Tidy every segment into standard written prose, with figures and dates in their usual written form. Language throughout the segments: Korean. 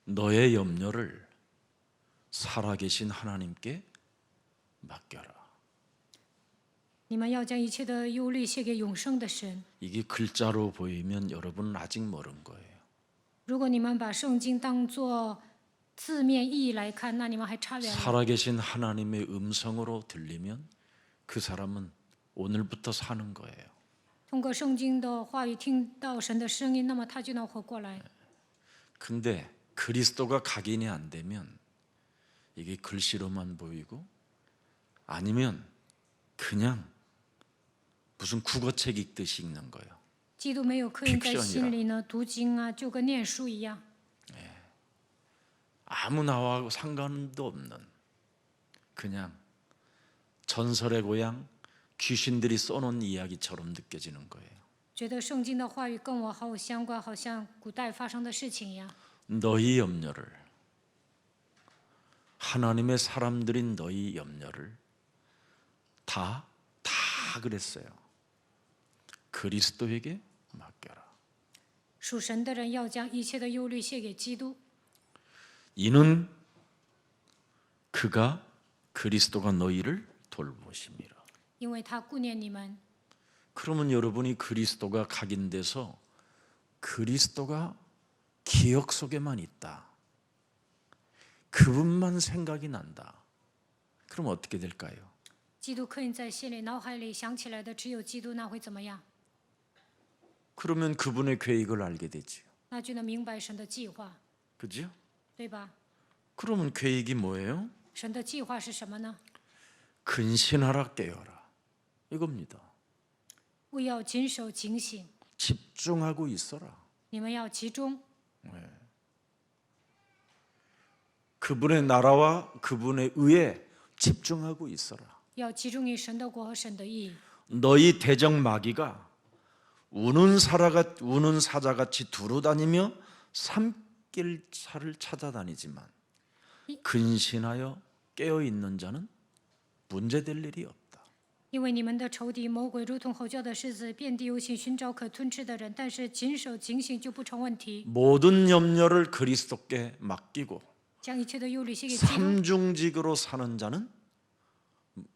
너의 염려를 살아계신 하나님께 맡겨라. 你们要将一切的忧虑卸给永生的神。 이게 글자로 보이면 여러분은 아직 멀은 거예요. 如果你们把圣经当作字面意义来看，那你们还差远了。 살아계신 하나님의 음성으로 들리면 그 사람은 오늘부터 사는 거예요. 通过圣经的话语听到神的声音，那么他就能活过来。 근데 그리스도가 각인이 안 되면 이게 글씨로만 보이고 아니면 그냥 무슨 국어책 읽듯이 읽는 거예요. 基督没有刻印在心里呢，读经啊，就跟念书一样。 아무 나와 상관도 없는 그냥 전설의 고향 귀신들이 써놓은 이야기처럼 느껴지는 거예요. 觉得圣经的话语跟我毫无相关，好像古代发生的事情一样。 너희 염려를 하나님의 사람들인 너희 염려를 다 그랬어요. 그리스도에게 맡겨라. 属神的人要将一切的忧虑卸给基督， 이는 그가 그리스도가 너희를 돌보심이라. 因为他顾念你们。 그러면 여러분이 그리스도가 각인돼서 그리스도가 기억 속에만 있다. 그분만 생각이 난다. 그럼 어떻게 될까요? 基督刻印在心里、脑海里，想起来的只有基督，那会怎么样？ 그러면 그분의 계획을 알게 되지요. 那就能明白神的计划， 그죠? 对吧？ 그러면 계획이 뭐예요? 神的计划是什么呢？ 근신하라 깨어라. 이겁니다. 务要谨守警醒， 집중하고 있어라. 你们要集中， 그분의 나라와 그분의 의에 집중하고 있어라. 要集中于神的国和神的义。 너희 대적 마귀가 우는 사자같이 두루다니며 삼킬살을 찾아다니지만 근신하여 깨어 있는 자는 문제될 일이 없다. 因为你们的仇敌魔鬼如同吼叫的狮子，遍地游行，寻找可吞吃的人，但是谨守警醒就不成问题。 모든 염려를 그리스도께 맡기고 将一切的忧虑卸给基督， 삼중직으로 사는 자는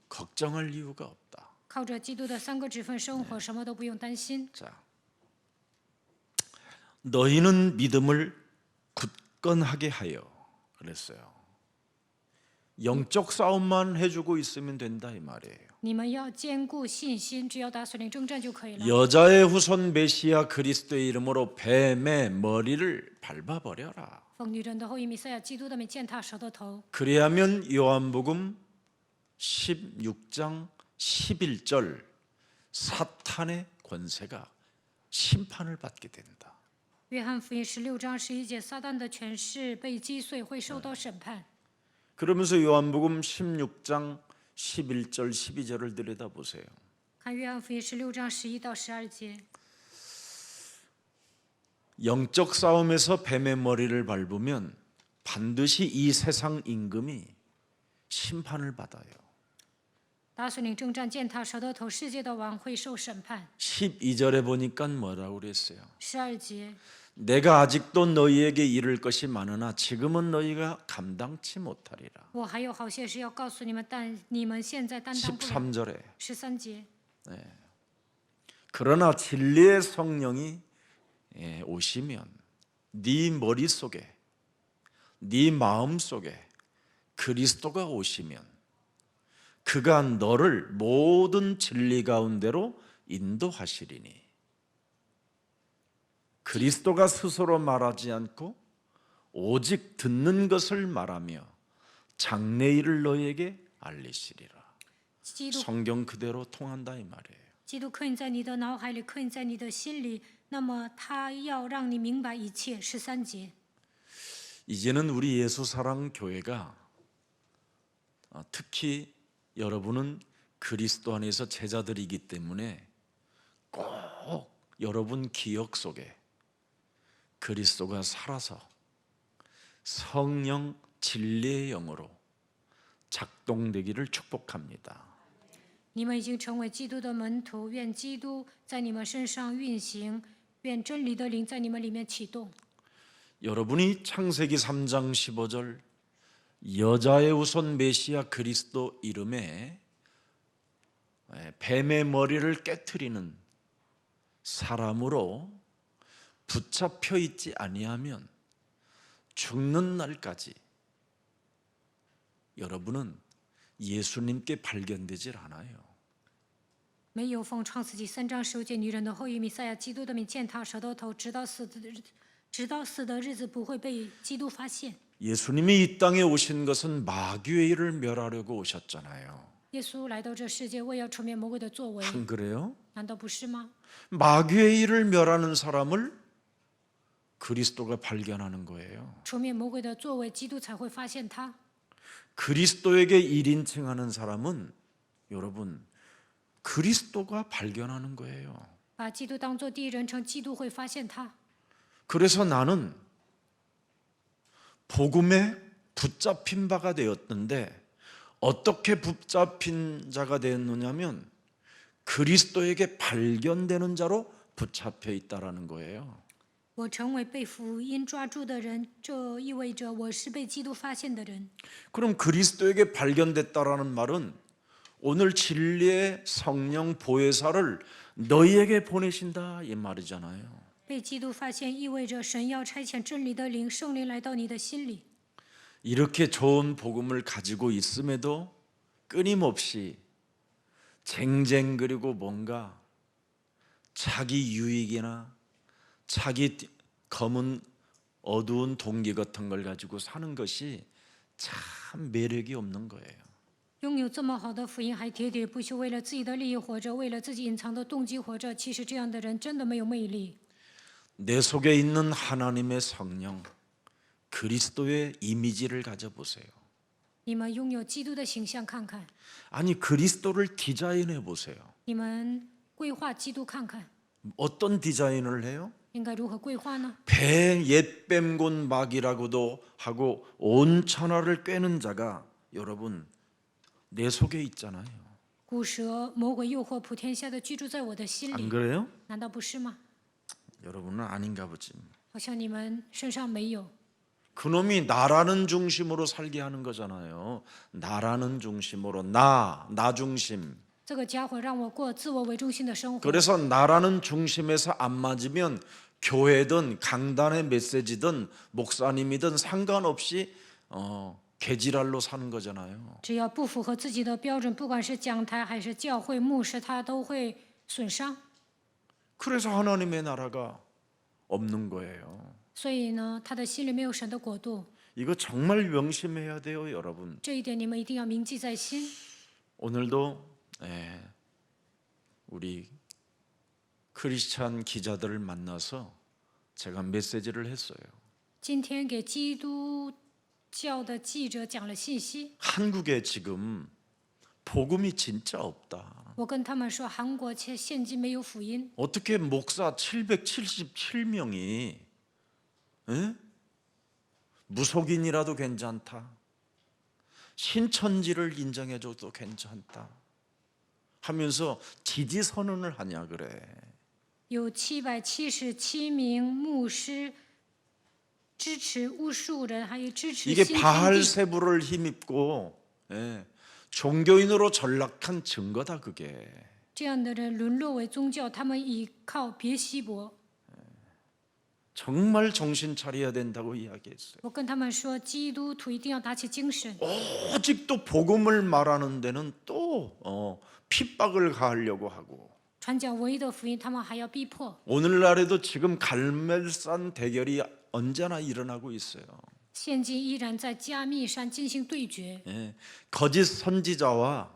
걱정할 이유가 없다. 靠着基督的三个职分生活，什么都不用担心。 자, 너희는 믿음을 굳건하게 하여 그랬어요. 영적 싸움만 해주고 있으면 된다 이 말이에요. 你们要坚固信心，只要打属灵征战就可以了。 여자의 후손 메시아 그리스도의 이름으로 뱀의 머리를 밟아버려라. 奉女人的后裔弥赛亚基督的名践踏蛇的头， 그래야면 요한복음 16장 11절 사탄의 권세가 심판을 받게 된다. 约翰福音16章11节，撒旦的权势被击碎，会受到审判。 그러면서 요한복음 16장 11절 12절을 들여다보세요. 看约翰福音16章11到12节， 영적 싸움에서 뱀의 머리를 밟으면 반드시 이 세상 임금이 심판을 받아요. 打属灵征战践踏蛇的头，世界的王会受审判。 12절에 보니까 뭐라고 그랬어요? 12节， 내가 아직도 너희에게 이를 것이 많으나 지금은 너희가 감당치 못하리라. 我还有好些事要告诉你们，但你们现在担当不了。 13절에 13节， 그러나 진리의 성령이 오시면 네 머릿속에 네 마음속에 그리스도가 오시면 그가 너를 모든 진리 가운데로 인도하시리니 그리스도가 스스로 말하지 않고 오직 듣는 것을 말하며 장래일을 너에게 알리시리라. 基督 성경 그대로 통한다 이 말이에요. 基督刻印在你的脑海里，刻印在你的心里，那么他要让你明白一切。13节， 이제는 우리 예수사랑 교회가 특히 여러분은 그리스도 안에서 제자들이기 때문에 꼭 여러분 기억 속에 그리스도가 살아서 성령 진리의 영으로 작동되기를 축복합니다. 你们已经成为基督的门徒，愿基督在你们身上运行，愿真理的灵在你们里面启动。 여러분이 창세기 3장 15절 여자의 후손 메시아 그리스도 이름에 뱀의 머리를 깨트리는 사람으로 붙잡혀 있지 아니하면 죽는 날까지 여러분은 예수님께 발견되질 않아요. 没有奉创世纪3章15节女人的后裔弥赛亚基督的名践踏舌头头，直到死的日子不会被基督发现。 예수님이 이 땅에 오신 것은 마귀의 일을 멸하려고 오셨잖아요. 耶稣来到这世界，为要除灭魔鬼的作为， 안 그래요? 难道不是吗？ 마귀의 일을 멸하는 사람을 그리스도가 발견하는 거예요. 除灭魔鬼的作为，基督才会发现他。 그리스도에게 1인칭 하는 사람은 여러분 그리스도가 발견하는 거예요. 把基督当作第一人称，基督会发现他。 그래서 나는 복음에 붙잡힌 바가 되었는데 어떻게 붙잡힌 자가 되었느냐면 그리스도에게 발견되는 자로 붙잡혀 있다라는 거예요. 我成为被福音抓住的人，这意味着我是被基督发现的人。 그럼 그리스도에게 발견됐다라는 말은 오늘 진리의 성령 보혜사를 너희에게 보내신다 이 말이잖아요. 被基督发现意味着神要差遣真理的灵，圣灵来到你的心里。 이렇게 좋은 복음을 가지고 있음에도 끊임없이 쟁쟁그리고 뭔가 자기 유익이나 자기 검은 어두운 동기 같은 걸 가지고 사는 것이 참 매력이 없는 거예요. 拥有这么好的福音，还喋喋不休，为了自己的利益活着，为了自己隐藏的动机活着，其实这样的人真的没有魅力。 내 속에 있는 하나님의 성령 그리스도의 이미지를 가져보세요. 你们拥有基督的形象看看， 아니 그리스도를 디자인해 보세요. 你们规划基督看看， 어떤 디자인을 해요? 应该如何规划呢？ 옛뱀곤 막이라고도 하고 온 천하를 꿰는 자가 여러분 내 속에 있잖아요. 古蛇、魔鬼诱惑普天下的居住在我的心 안 里， 그래요? 难道不是吗？ 여러분은 아닌가 보지. 好像你们身上没有。 그놈이 나라는 중심으로 살게 하는 거잖아요. 나라는 중심으로 나 중심. 这个家伙让我过自我为中心的生活， 그래서 나라는 중심에서 안 맞으면 교회든 강단의 메시지든 목사님이든 상관없이 개지랄로 사는 거잖아요. 只要不符合自己的标准，不管是讲台还是教会牧师，他都会损伤。 그래서 하나님의 나라가 없는 거예요. 所以呢，他的心里没有神的国度， 이거 정말 명심해야 돼요, 여러분. 这一点你们一定要铭记在心。 오늘도 우리 크리스찬 기자들을 만나서 제가 메시지를 했어요. 今天给基督教的记者讲了信息， 한국에 지금 복음이 진짜 없다. 我跟他们说，韩国现今没有福音， 어떻게 목사 777명이 무속인이라도 괜찮다. 신천지를 인정해줘도 괜찮다. 하면서 지지 선언을 하냐 그래. 有777名牧师支持巫术人，还有支持 이게 新天地。 바알세부를 힘입고 종교인으로 전락한 증거다 그게. 这样的人沦落为宗教，他们倚靠别西伯。 정말 정신 차려야 된다고 이야기했어요. 我跟他们说，基督徒一定要打起精神。 오직 또 복음을 말하는 데는 또 핍박을 가하려고 하고. 传讲唯一的福音，他们还要逼迫。 오늘날에도 지금 갈멜산 대결이 언제나 일어나고 있어요. 现今依然在加密山进行对决， 거짓 선지자와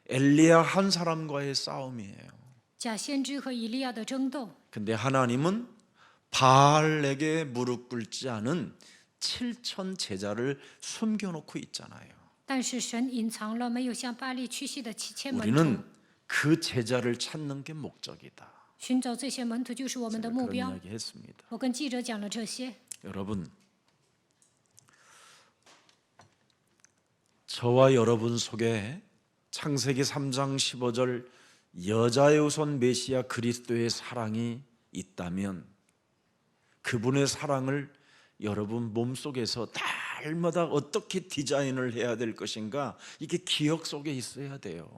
엘리야 한 사람과의 싸움이에요. 假先知和以利亚的争斗。 근데 하나님은 바알에게 무릎 꿇지 않은 7천 제자를 숨겨놓고 있잖아요. 但是神隐藏了没有向巴力屈膝的7000门徒， 우리는 그 제자를 찾는 게 목적이다. 寻找这些门徒就是我们的目 그런 标。 이야기 했습니다. 我跟记者讲了这些， 여러분, 저와 여러분 속에 창세기 3장 15절 여자의 후손 메시아 그리스도의 사랑이 있다면 그분의 사랑을 여러분 몸속에서 날마다 어떻게 디자인을 해야 될 것인가 이게 기억 속에 있어야 돼요.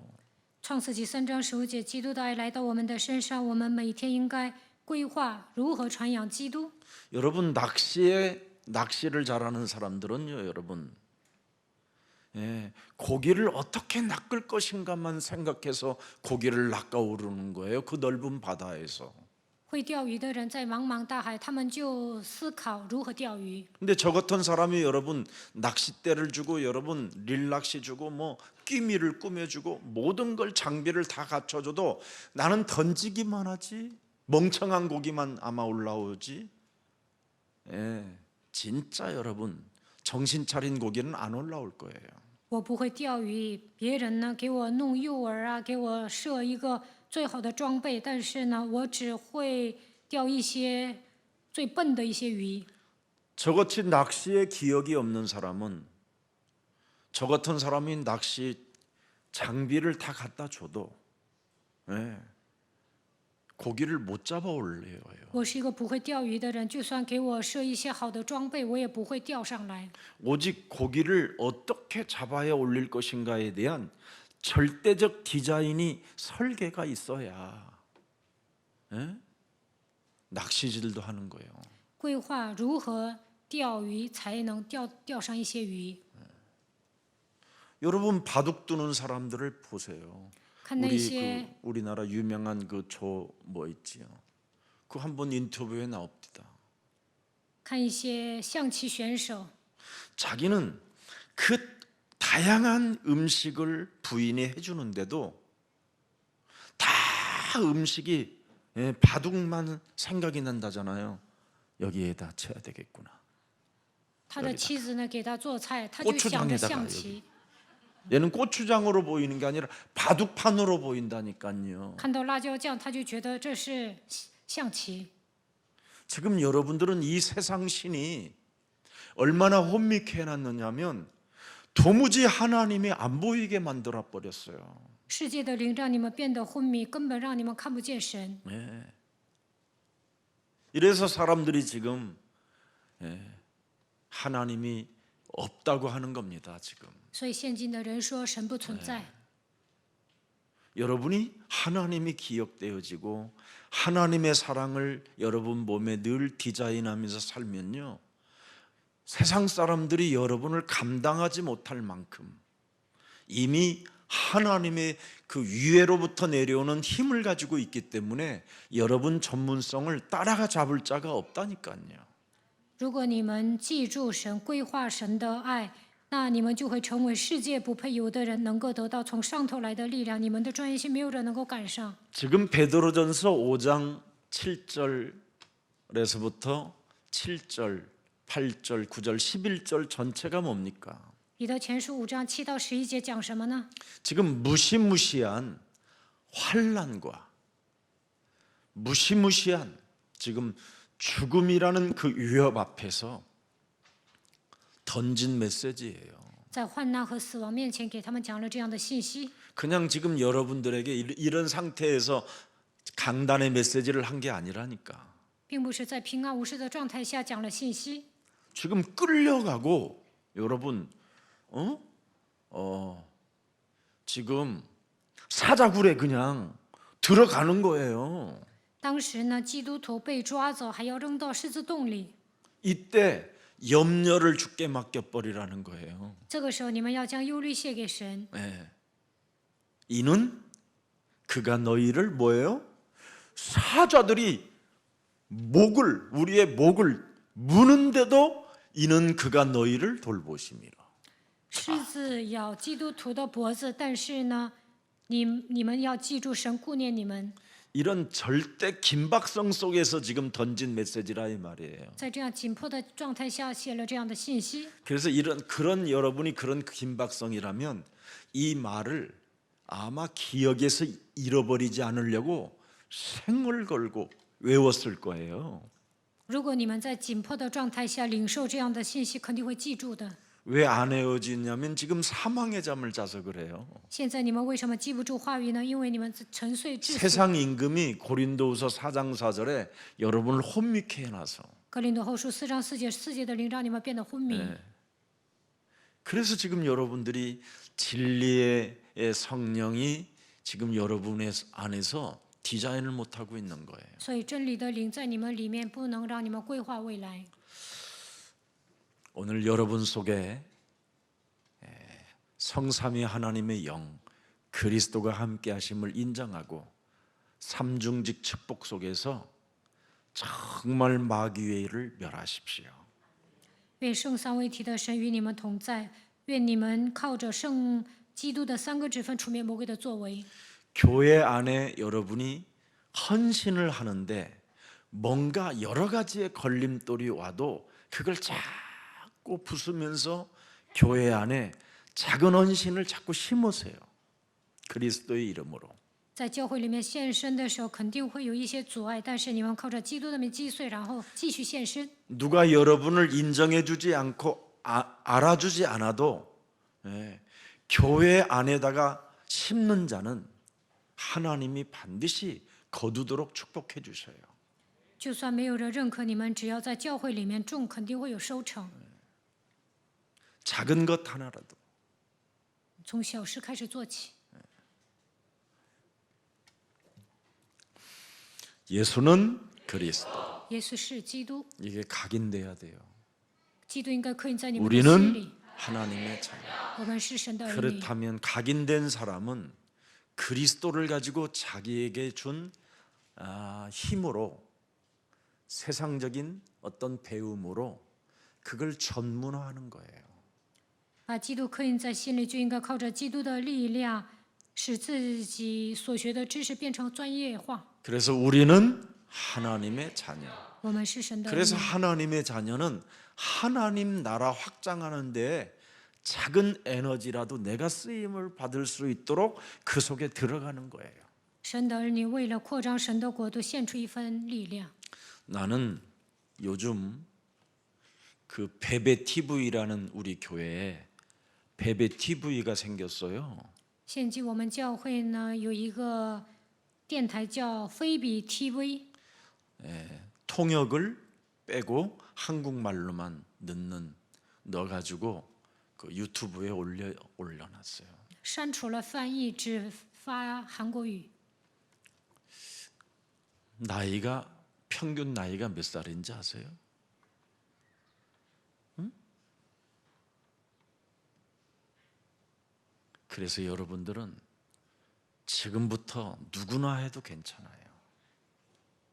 创世纪3章15节，基督的爱来到我们的身上，我们每天应该规划如何传扬基督。 여러분 낚시를 잘하는 사람들은요, 여러분, 고기를 어떻게 낚을 것인가만 생각해서 고기를 낚아오르는 거예요. 그 넓은 바다에서. 会钓鱼的人在茫茫大海，他们就思考如何钓鱼。 근데 저 같은 사람이 여러분 낚싯대를 주고 여러분 릴낚시 주고 뭐 끼미를 꾸며주고 모든 걸 장비를 다 갖춰줘도 나는 던지기만 하지 멍청한 고기만 아마 올라오지. 진짜 여러분 정신 차린 고기는 안 올라올 거예요. 我不会钓鱼，别人呢给我弄诱饵啊，给我设一个最好的装备，但是呢，我只会钓一些最笨的一些鱼。 저같이 낚시에 기억이 없는 사람은 저 같은 사람이 낚시 장비를 다 갖다 줘도 고기를 못 잡아 올려요. 我是一个不会钓鱼的人，就算给我设一些好的装备，我也不会钓上来。 오직 고기를 어떻게 잡아야 올릴 것인가에 대한 절대적 디자인이 설계가 있어야 낚시질도 하는 거예요. 规划如何钓鱼才能钓上一些鱼。 여러분 바둑 두는 사람들을 보세요. 看那些 우리나라 유명한 그 조 뭐 있지요. 그 한번 인터뷰에 나옵니다. 看一些象棋选手， 자기는 그 다양한 음식을 부인이 해주는데도 다 음식이 바둑만 생각이 난다잖아요. 여기에다 쳐야 되겠구나. 他的妻子呢给他做菜，他就想着象棋。 얘는 고추장으로 보이는 게 아니라 바둑판으로 보인다니까요. 看到辣椒酱，他就觉得这是象棋。 지금 여러분들은 이 세상 신이 얼마나 혼미케 해놨느냐면 도무지 하나님이 안 보이게 만들어 버렸어요. 世界的灵让你们变得昏迷，根本让你们看不见神。 이래서 사람들이 지금 하나님이 없다고 하는 겁니다. 지금 所以现今的人说神不存在。 여러분이 하나님이 기억되어지고 하나님의 사랑을 여러분 몸에 늘 디자인하면서 살면요, 세상 사람들이 여러분을 감당하지 못할 만큼 이미 하나님의 그 위에로부터 내려오는 힘을 가지고 있기 때문에 여러분 전문성을 따라가 잡을 자가 없다니까요. 如果你们记住神、规划神的爱，那你们就会成为世界不配有的人，能够得到从上头来的力量。你们的专业性没有人能够赶上。 지금 베드로전서 5장 7절에서부터 7절, 8절, 9절, 11절 전체가 뭡니까? 彼得前书5章7到11节讲什么呢？ 지금 무시무시한 환난과 무시무시한 지금 죽음이라는 그 위협 앞에서 던진 메시지예요. 在患难和死亡面前，给他们讲了这样的信息。 그냥 지금 여러분들에게 이런 상태에서 강단의 메시지를 한 게 아니라니까. 并不是在平安无事的状态下讲了信息。 지금 끌려가고 여러분 지금 사자굴에 그냥 들어가는 거예요. 当时呢，基督徒被抓走，还要扔到狮子洞里。 이때 염려를 주께 맡겨버리라는 거예요. 这个时候，你们要将忧虑卸给神。 이는 그가 너희를 뭐예요? 사자들이 우리의 목을 무는데도 이는 그가 너희를 돌보심이라. 狮子咬基督徒的脖子，但是呢，你们要记住神顾念你们。 이런 절대 긴박성 속에서 지금 던진 메시지라 이 말이에요. 在这样紧迫的状态下写了这样的信息。 그래서 그런 여러분이 그런 긴박성이라면 이 말을 아마 기억에서 잃어버리지 않으려고 생을 걸고 외웠을 거예요. 如果你们在紧迫的状态下领受这样的信息，肯定会记住的。 왜 안 외워지냐면 지금 사망의 잠을 자서 그래요. 现在你们为什么记不住话语呢？因为你们沉睡致死。 세상 임금이 고린도후서 4장 4절에 여러분을 혼미케 해놔서 格林多后书4章4节，世界的灵让你们变得昏迷。 그래서 지금 여러분들이 진리의 성령이 지금 여러분의 안에서 디자인을 못 하고 있는 거예요. 所以真理的灵在你们里面，不能让你们规划未来。 오늘 여러분 속에 성삼위 하나님의 영 그리스도가 함께 하심을 인정하고 삼중직 축복 속에서 정말 마귀의 멸하십시오. 愿圣三位一体的神与你们同在，愿你们靠着圣基督的三个职分除灭魔鬼的作为。 교회 안에 여러분이 헌신을 하는데 뭔가 여러 가지의 걸림돌이 와도 그걸 자꾸 부수면서 교회 안에 작은 헌신을 자꾸 심으세요. 그리스도의 이름으로. 在教会里面献身的时候，肯定会有一些阻碍，但是你们靠着基督的名击碎，然后继续献身。 누가 여러분을 인정해주지 않고 알아주지 않아도 교회 안에다가 심는 자는 하나님이 반드시 거두도록 축복해 주셔요. 就算没有人认可你们，只要在教会里面种，肯定会有收成。 작은 것 하나라도. 从小事开始做起。 예수는 그리스도. 耶稣是基督， 이게 각인돼야 돼요. 基督应该刻印在你们的心里。 우리는 하나님의 자녀. 我们是神的儿女。 그렇다면 각인된 사람은 그리스도를 가지고 자기에게 준 힘으로 세상적인 어떤 배움으로 그걸 전문화하는 거예요. 把基督刻印在心里，就应该靠着基督的力量，使自己所学的知识变成专业化。 그래서 우리는 하나님의 자녀. 我们是神的儿 그래서 女， 하나님의 자녀는 하나님 나라 확장하는 데 작은 에너지라도 내가 쓰임을 받을 수 있도록 그 속에 들어가는 거예요. 神的儿女为了扩张神的国度，献出一份力量。 나는 요즘 그 베베 TV라는 우리 교회에 베베 TV가 생겼어요. 现今我们教会呢有一个电台叫菲比 TV， 통역을 빼고 한국말로만 넣어가지고 그 유튜브에 올려놨어요. 删除了翻译，只发韩国语。 나이가 평균 나이가 몇 살인지 아세요? 응? 그래서 여러분들은 지금부터 누구나 해도 괜찮아요.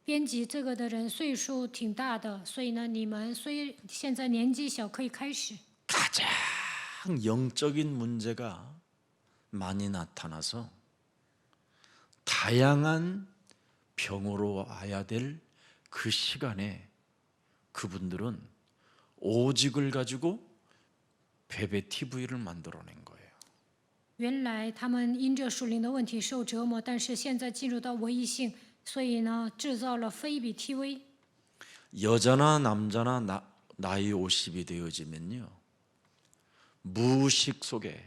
编辑这个的人岁数挺大的，所以呢，你们虽现在年纪小，可以开始。 가장 영적인 문제가 많이 나타나서 다양한 병으로 와야 될 그 시간에 그분들은 오직을 가지고 베베 TV를 만들어낸 거예요. 原来他们因着属灵的问题受折磨，但是现在进入到唯一性，所以呢，制造了菲比 TV。 여자나 남자나 나이 50이 되어지면요. 무의식 속에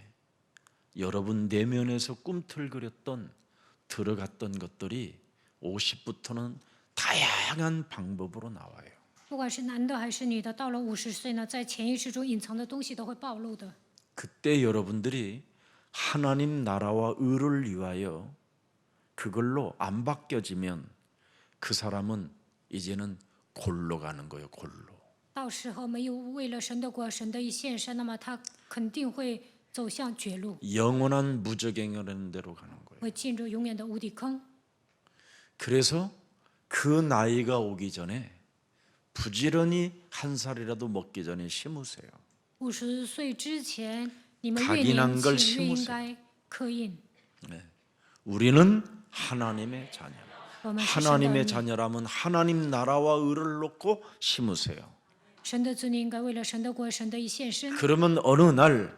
여러분 내면에서 꿈틀거렸던 들어갔던 것들이 50부터는 다양한 방법으로 나와요. 不管是男的还是女的，到了50岁呢，在潜意识中隐藏的东西都会暴露的。 그때 여러분들이 하나님 나라와 의를 위하여 그걸로 안 바뀌어지면 그 사람은 이제는 골로 가는 거예요. 골로. 到时候没有为了神的国、神的一献身，那么他肯定会走向绝路， 영원한 무적행이라는 데로 가는 거예요. 会进入永远的无底坑。 그래서 그 나이가 오기 전에 부지런히 한 살이라도 먹기 전에 심으세요. 50岁之前，你们越 각인한 年 걸 轻越应 심으세요. 该刻印。 우리는 하나님의 자녀. 我们是神的儿 하나님의 女， 자녀라면 하나님 나라와 의를 놓고 심으세요. 神的子女应该为了神的国、神的一献身。 그러면 어느 날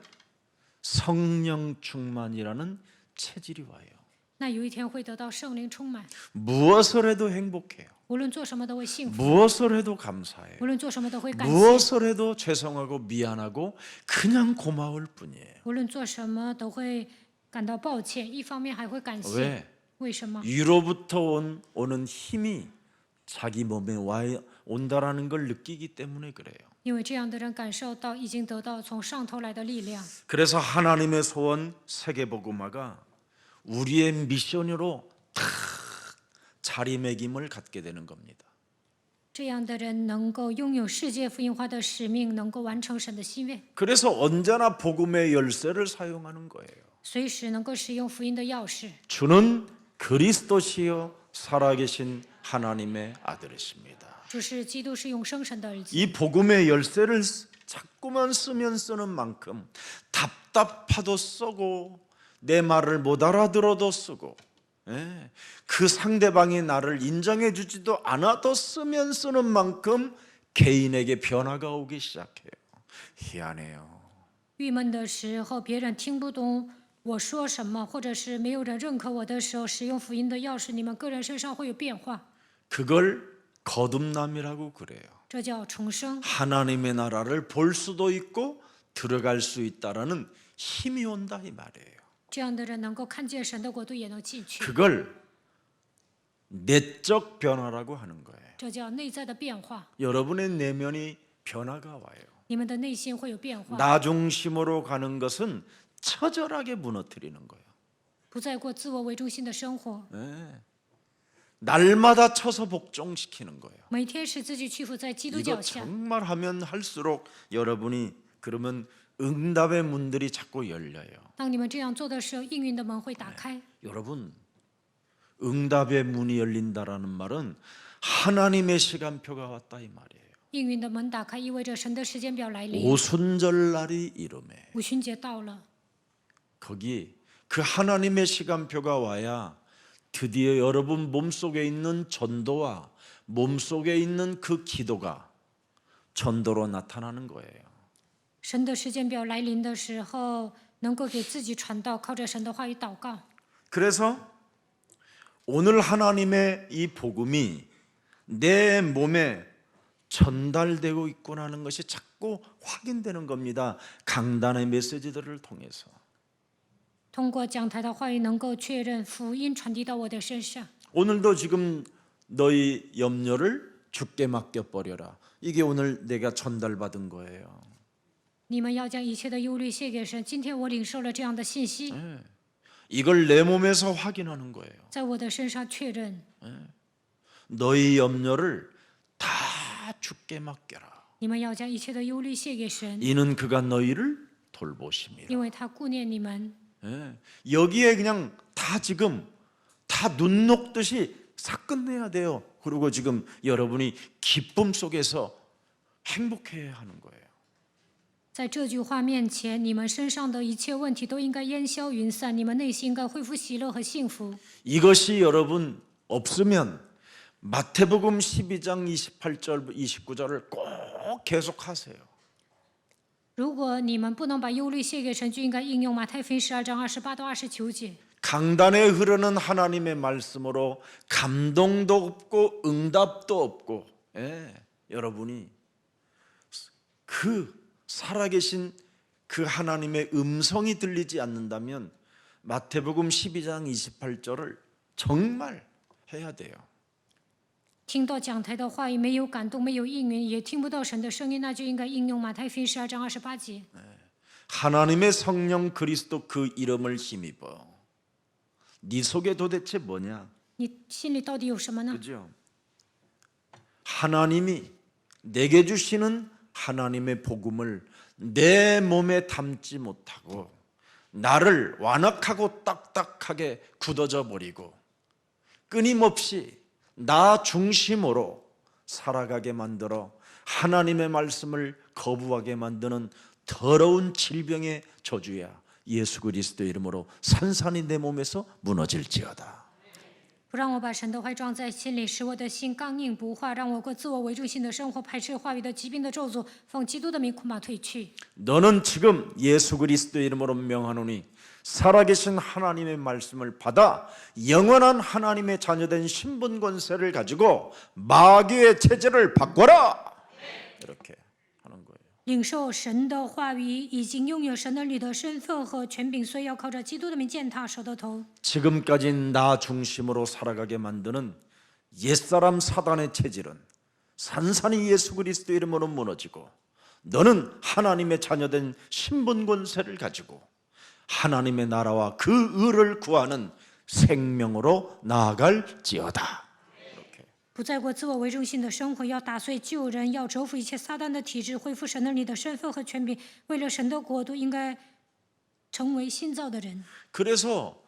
성령 충만이라는 체질이 와요. 那有一天会得到圣灵充满， 무엇을 해도 행복해요. 无论做什么都会幸福， 무엇을 해도 감사해요. 无论做什么都会感谢， 무엇을 해도 죄송하고 미안하고 그냥 고마울 뿐이에요. 无论做什么都会感到抱歉，一方面还会感谢。 왜? 为什么？ 위로부터 오는 힘이 자기 몸에 온다라는 걸 느끼기 때문에 그래요. 因为这样的人感受到已经得到从上头来的力量。 그래서 하나님의 소원 세계복음화가 우리의 미션으로 탁 자리매김을 갖게 되는 겁니다. 这样的人能够拥有世界福音化的使命，能够完成神的心愿， 그래서 언제나 복음의 열쇠를 사용하는 거예요. 随时能够使用福音的钥匙。 주는 그리스도시요 살아계신 하나님의 아들이십니다. 主是基督，是永生神的儿子。 이 복음의 열쇠를 자꾸만 쓰면 쓰는 만큼 답답하도 쓰고 내 말을 못 알아들어도 쓰고 그 상대방이 나를 인정해 주지도 않아도 쓰면 쓰는 만큼 개인에게 변화가 오기 시작해요. 희한해요. 郁闷的时候，别人听不懂我说什么，或者是没有人认可我的时候，使用福音的钥匙，你们个人身上会有变化。 그걸 거듭남이라고 그래요. 这叫重生。 하나님의 나라를 볼 수도 있고 들어갈 수 있다라는 힘이 온다 이 말이에요. 这样的人能够看见神的国度，也能进去。 그걸 내적 변화라고 하는 거예요. 这叫内在的变化， 여러분의 내면이 변화가 와요. 你们的内心会有变化， 나 중심으로 가는 것은 처절하게 무너뜨리는 거예요. 不再过自我为中心的生活， 날마다 쳐서 복종시키는 거예요. 每天使自己屈服在基督 이거 脚下。 정말 하면 할수록 여러분이 그러면 응답의 문들이 자꾸 열려요. 当你们这样做的时候，应允的门会打开。 여러분, 응답의 문이 열린다라는 말은 하나님의 시간표가 왔다 이 말이에요. 应允的门打开，意味着神的时间表来临。 오순절날이 이름에 五旬节到了， 거기 그 하나님의 시간표가 와야 드디어 여러분 몸속에 있는 전도와 몸속에 있는 그 기도가 전도로 나타나는 거예요. 神的时间表来临的时候，能够给自己传道，靠着神的话语祷告。 그래서 오늘 하나님의 이 복음이 내 몸에 전달되고 있구나는 것이 자꾸 확인되는 겁니다. 강단의 메시지들을 통해서. 通过讲台的话语，能够确认福音传递到我的身上。 오늘도 지금 너희 염려를 주께 맡겨버려라. 이게 오늘 내가 전달받은 거예요. 你们要将一切的忧虑卸给神。今天我领受了这样的信息， 이걸 내 몸에서 확인하는 거예요. 在我的身上确认。 너희 염려를 다 주께 맡겨라. 你们要将一切的忧虑卸给神， 이는 그가 너희를 돌보심이라. 因为他顾念你们。 여기에 그냥 다 지금 다 눈 녹듯이 싹 끝내야 돼요. 그리고 지금 여러분이 기쁨 속에서 행복해야 하는 거예요. 在这句话面前，你们身上的一切问题都应该烟消云散，你们内心应该恢复喜乐和幸福。 이것이 여러분 없으면 마태복음 12장 28절 29절을 꼭 계속하세요. 如果你们不能把忧虑卸给神，就应该应用马太福音12章28到29节。 강단에 흐르는 하나님의 말씀으로 감동도 없고 응답도 없고 여러분이 그 살아계신 그 하나님의 음성이 들리지 않는다면 마태복음 12장 28절을 정말 해야 돼요. 听到讲台的话语没有感动，没有应允，也听不到神的声音，那就应该应用马太福音12章28节。 하나님의 성령 그리스도 그 이름을 힘입어. 네 속에 도대체 뭐냐? 你心里到底有什么呢？ 그죠? 하나님이 내게 주시는 하나님의 복음을 내 몸에 담지 못하고 나를 완악하고 딱딱하게 굳어져 버리고 끊임없이 나 중심으로 살아가게 만들어 하나님의 말씀을 거부하게 만드는 더러운 질병의 저주야. 예수 그리스도 이름으로 산산이 내 몸에서 무너질지어다. 不让我把神的话装在心里，使我的心刚硬不化，让我过自我为中心的生活，排斥话语的疾病的咒诅，奉基督的名恐怕退去。 너는 지금 예수 그리스도 이름으로 명하노니 살아계신 하나님의 말씀을 받아 영원한 하나님의 자녀된 신분 권세를 가지고 마귀의 체제를 바꿔라. 이렇게 하는 거예요. 领受神的话语，已经拥有神儿女的身份和权柄，所以要靠着基督的名践踏蛇的头。 지금까지 나 중심으로 살아가게 만드는 옛사람 사단의 체질은 산산이 예수 그리스도 이름으로 무너지고 너는 하나님의 자녀된 신분 권세를 가지고 하나님의 나라와 그 의를 구하는 생명으로 나아갈지어다. 不再过自我为中心的生活，要打碎旧人，要折服一切撒旦的体制，恢复神儿里的身份和权柄。为了神的国度，应该成为新造的人。 그래서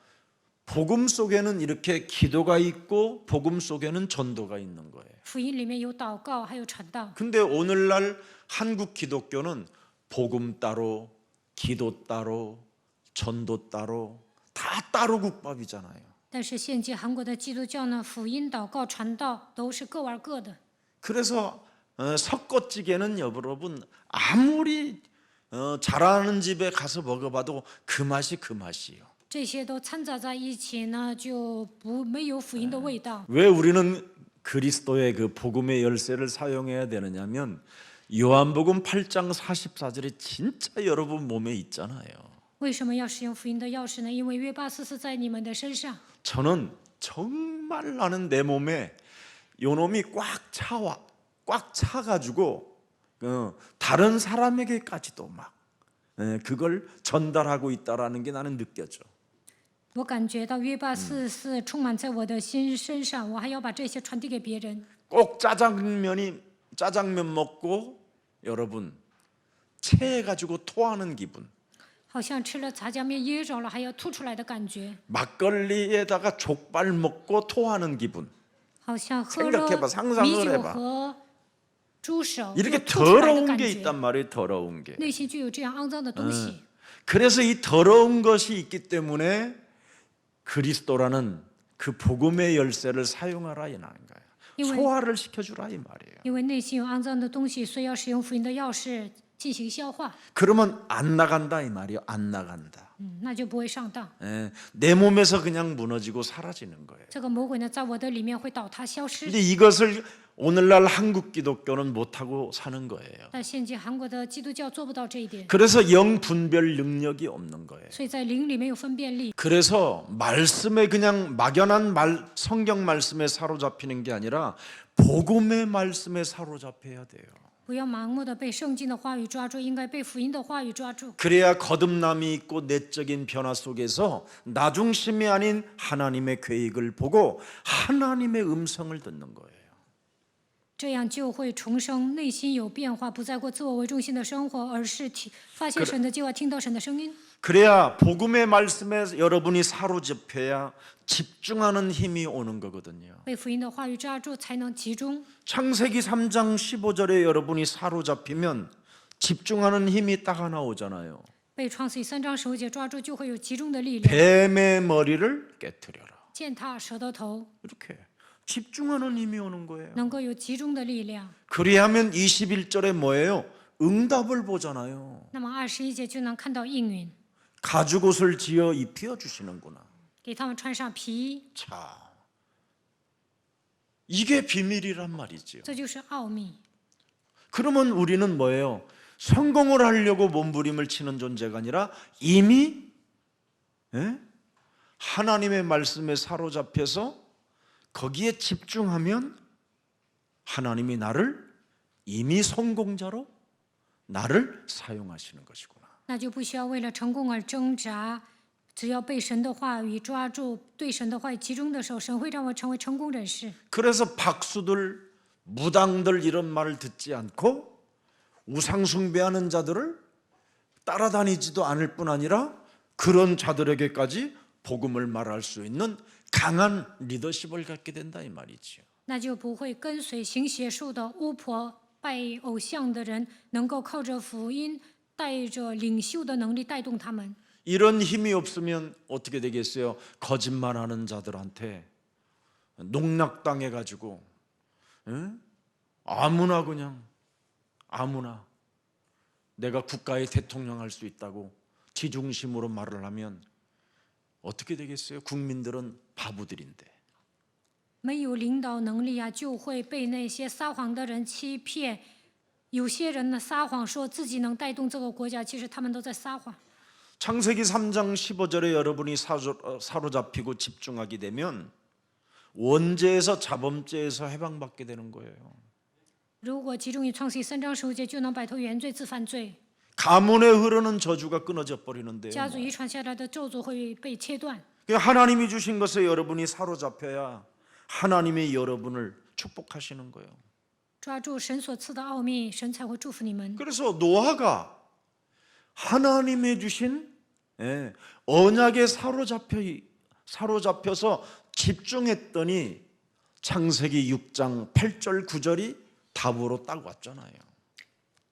복음 속에는 이렇게 기도가 있고 복음 속에는 전도가 있는 거예요. 福音里面有祷告，还有传道。 근데 오늘날 한국 기독교는 복음 따로, 기도 따로, 전도 따로 다 따로 국밥이잖아요. 但是现今韩国的基督教呢，福音、祷告、传道都是各玩各的。 그래서 섞어찌개는 여러분 아무리 잘하는 집에 가서 먹어봐도 그 맛이 그 맛이에요. 这些都掺杂在一起呢，就没有福音的味道。 왜 우리는 그리스도의 그 복음의 열쇠를 사용해야 되느냐면 요한복음 8장 44절이 진짜 여러분 몸에 있잖아요. 为什么要使用福音的钥匙呢？因为约巴44在你们的身上。 저는 정말 나는 내 몸에 요놈이 꽉 차가지고 다른 사람에게까지도 막 그걸 전달하고 있다라는 게 나는 느껴져. 我感觉到约巴44充满在我的心身上，我还要把这些传递给别人。 꼭 짜장면 먹고 여러분 체해가지고 토하는 기분. 好像吃了炸酱面噎着了，还要吐出来的感觉。 막걸리에다가 족발 먹고 토하는 기분. 好像喝了 생각해봐, 상상을 米酒 해봐. 和猪手， 이렇게 又吐出来的 더러운 感 게 觉。 있단 말이에요. 더러운 게. 内心就有这样肮脏的东西。 그래서 이 더러운 것이 있기 때문에 그리스도라는 그 복음의 열쇠를 사용하라 이 말인 거예요. 이거- 소화를 시켜주라 이 말이에요. 因为内心有肮脏的东西，所以要使用福音的钥匙进行消化。 그러면 안 나간다 이 말이에요. 안 나간다. 那就不会上当。 내 몸에서 그냥 무너지고 사라지는 거예요. 这个魔鬼呢，在我的里面会倒塌消失。 근데 이것을 오늘날 한국 기독교는 못하고 사는 거예요. 但现今韩国的基督教做不到这一点， 그래서 영 분별 능력이 없는 거예요. 所以在灵里面有分辨力。 그래서 말씀에 그냥 막연한 성경 말씀에 사로잡히는 게 아니라 복음의 말씀에 사로잡혀야 돼요. 不要盲目的被圣经的话语抓住，应该被福音的话语抓住。 그래야 거듭남이 있고 내적인 변화 속에서 나 중심이 아닌 하나님의 계획을 보고 하나님의 음성을 듣는 거예요. 这样就会重生，内心有变化，不再过自我为中心的生活，而是发现神的计划，听到神的声音。 그래야 복음의 말씀에 여러분이 사로잡혀야 집중하는 힘이 오는 거거든요. 被福音的话语抓住，才能集中。 창세기 3장 15절에 여러분이 사로잡히면 집중하는 힘이 딱 하나 오잖아요. 被创世记3章15节抓住，就会有集中的力量。 뱀의 머리를 깨트려라. 践踏蛇的头， 이렇게 집중하는 힘이 오는 거예요. 能够有集中的力量。 그리하면 21절에 뭐예요? 응답을 보잖아요. 那么21节就能看到应允， 가죽옷을 지어 입혀 주시는구나. 给他们穿上皮衣， 자, 이게 비밀이란 말이죠. 这就是奥秘。 그러면 우리는 뭐예요? 성공을 하려고 몸부림을 치는 존재가 아니라 이미 하나님의 말씀에 사로잡혀서 거기에 집중하면 하나님이 나를 이미 성공자로 나를 사용하시는 것이구나. 那就不需要为了成功而挣扎，只要被神的话语抓住，对神的话语集中的时候，神会让我成为成功人士。 그래서 박수들, 무당들 이런 말을 듣지 않고 우상 숭배하는 자들을 따라다니지도 않을 뿐 아니라 그런 자들에게까지 복음을 말할 수 있는 강한 리더십을 갖게 된다 이 말이지요. 那就不会跟随行邪术的巫婆、拜偶像的人，能够靠着福音，带着领袖的能力带动他们。 이런 힘이 없으면 어떻게 되겠어요? 거짓말하는 자들한테 농락당해 가지고 아무나 그냥 아무나 내가 국가의 대통령 할 수 있다고 지중심으로 말을 하면 어떻게 되겠어요? 국민들은 바보들인데. 没有领导能力啊，就会被那些撒谎的人欺骗。有些人呢，撒谎说自己能带动这个国家，其实他们都在撒谎。 창세기 3장 15절에 여러분이 사로잡히고 집중하게 되면 원죄에서 자범죄에서 해방받게 되는 거예요. 如果集中于创世记3章15节，就能摆脱原罪自犯罪， 가문에 흐르는 저주가 끊어져 버리는데요. 家族遗传下来的咒诅会被切断。 하나님이 주신 것에 여러분이 사로잡혀야 하나님이 여러분을 축복하시는 거예요. 抓住神所赐的奥秘，神才会祝福你们。 그래서 노아가 하나님의 주신 언약에 사로잡혀서 집중했더니 창세기 6장 8절 9절이 답으로 딱 왔잖아요.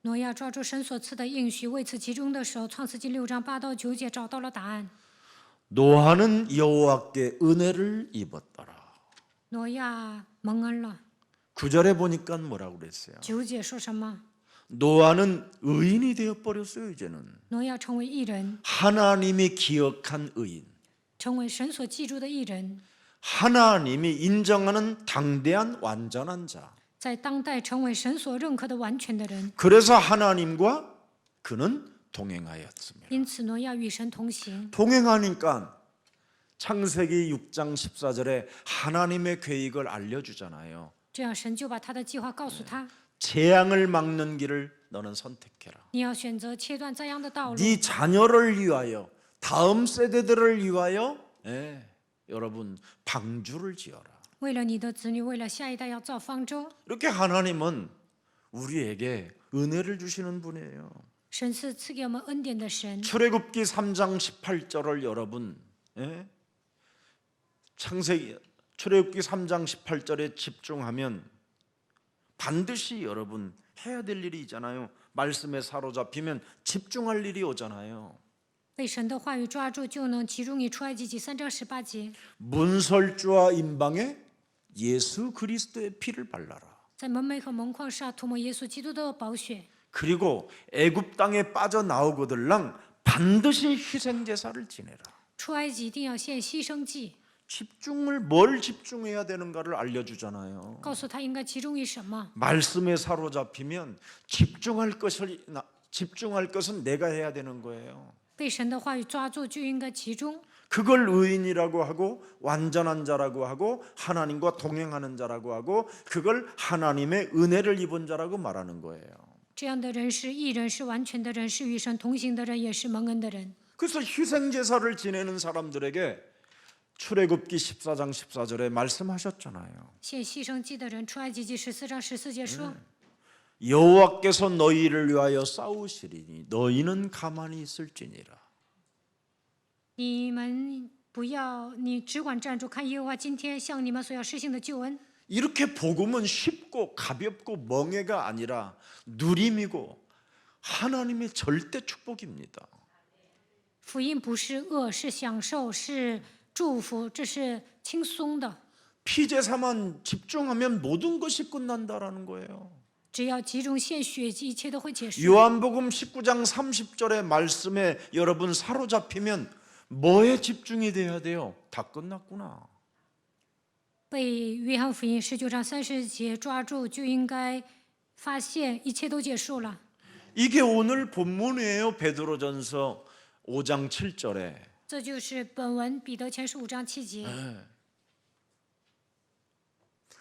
挪亚抓住神所赐的应许，为此集中的时候，创世纪6章8到9节找到了答案。 노아는 여호와께 은혜를 입었더라. 挪亚蒙恩了。 9절에 보니까 뭐라고 그랬어요? 9节说什么？ 노아는 의인이 되어 버렸어요. 이제는 挪亚成为义人， 하나님이 기억한 의인, 成为神所记住的义人， 하나님이 인정하는 당대한 완전한 자. 在当代成为神所认可的完全的人。 그래서 하나님과 그는 동행하였습니다. 因此，挪亚与神同行。 동행하니까 창세기 6장 14절에 하나님의 계획을 알려주잖아요. 这样，神就把他的计划告诉他： 재앙을 막는 길을 너는 선택해라. 你要选择切断灾殃的道路， 네 자녀를 위하여, 다음 세대들을 위하여 여러분 방주를 지어라. 为了你的子女，为了下一代要造方舟。 이렇게 하나님은 우리에게 은혜를 주시는 분이에요. 神是赐给我们恩典的神。 출애굽기 3장 18절을 여러분 창세기 출애굽기 3장 18절에 집중하면 반드시 여러분 해야 될 일이 있잖아요. 말씀에 사로잡히면 집중할 일이 오잖아요. 被神的话语抓住，就能集中于出埃及记3章18节。 문설주와 임방에 예수 그리스도의 피를 발라라. 在门楣和门框上涂抹耶稣基督的宝血。 그리고 애굽 땅에 빠져나오거들랑 반드시 희생 제사를 지내라. 出埃及一定要献牺牲祭， 집중을 뭘 집중해야 되는가를 알려주잖아요. 告诉他应该集中于什么。 말씀에 사로잡히면 집중할 것은 내가 해야 되는 거예요. 被神的话语抓住，就应该集中。 그걸 의인이라고 하고 완전한 자라고 하고 하나님과 동행하는 자라고 하고 그걸 하나님의 은혜를 입은 자라고 말하는 거예요. 这样的人是义人，是完全的人，是与神同行的人，也是蒙恩的人。 그래서 희생 제사를 지내는 사람들에게 출애굽기 14장 14절에 말씀하셨잖아요. 献牺牲祭的人，出埃及记14章14节说： 여호와께서 너희를 위하여 싸우시리니 너희는 가만히 있을지니라. 你们不要，你只管站住，看耶和华今天向你们所要施行的救恩。 이렇게 복음은 쉽고 가볍고 멍해가 아니라 누림이고 하나님의 절대 축복입니다. 福音不是恶，是享受，是祝福，这是轻松的。 피제사만 집중하면 모든 것이 끝난다라는 거예요. 只要集中献血祭，一切都会结束。 요한복음 19장 30절의 말씀에 여러분 사로잡히면 뭐에 집중이 돼야 돼요? 다 끝났구나. 被约翰福音19章30节抓住，就应该发现一切都结束了。 이게 오늘 본문이에요. 베드로전서 5장 7절에 这就是本文彼得前书5章7节，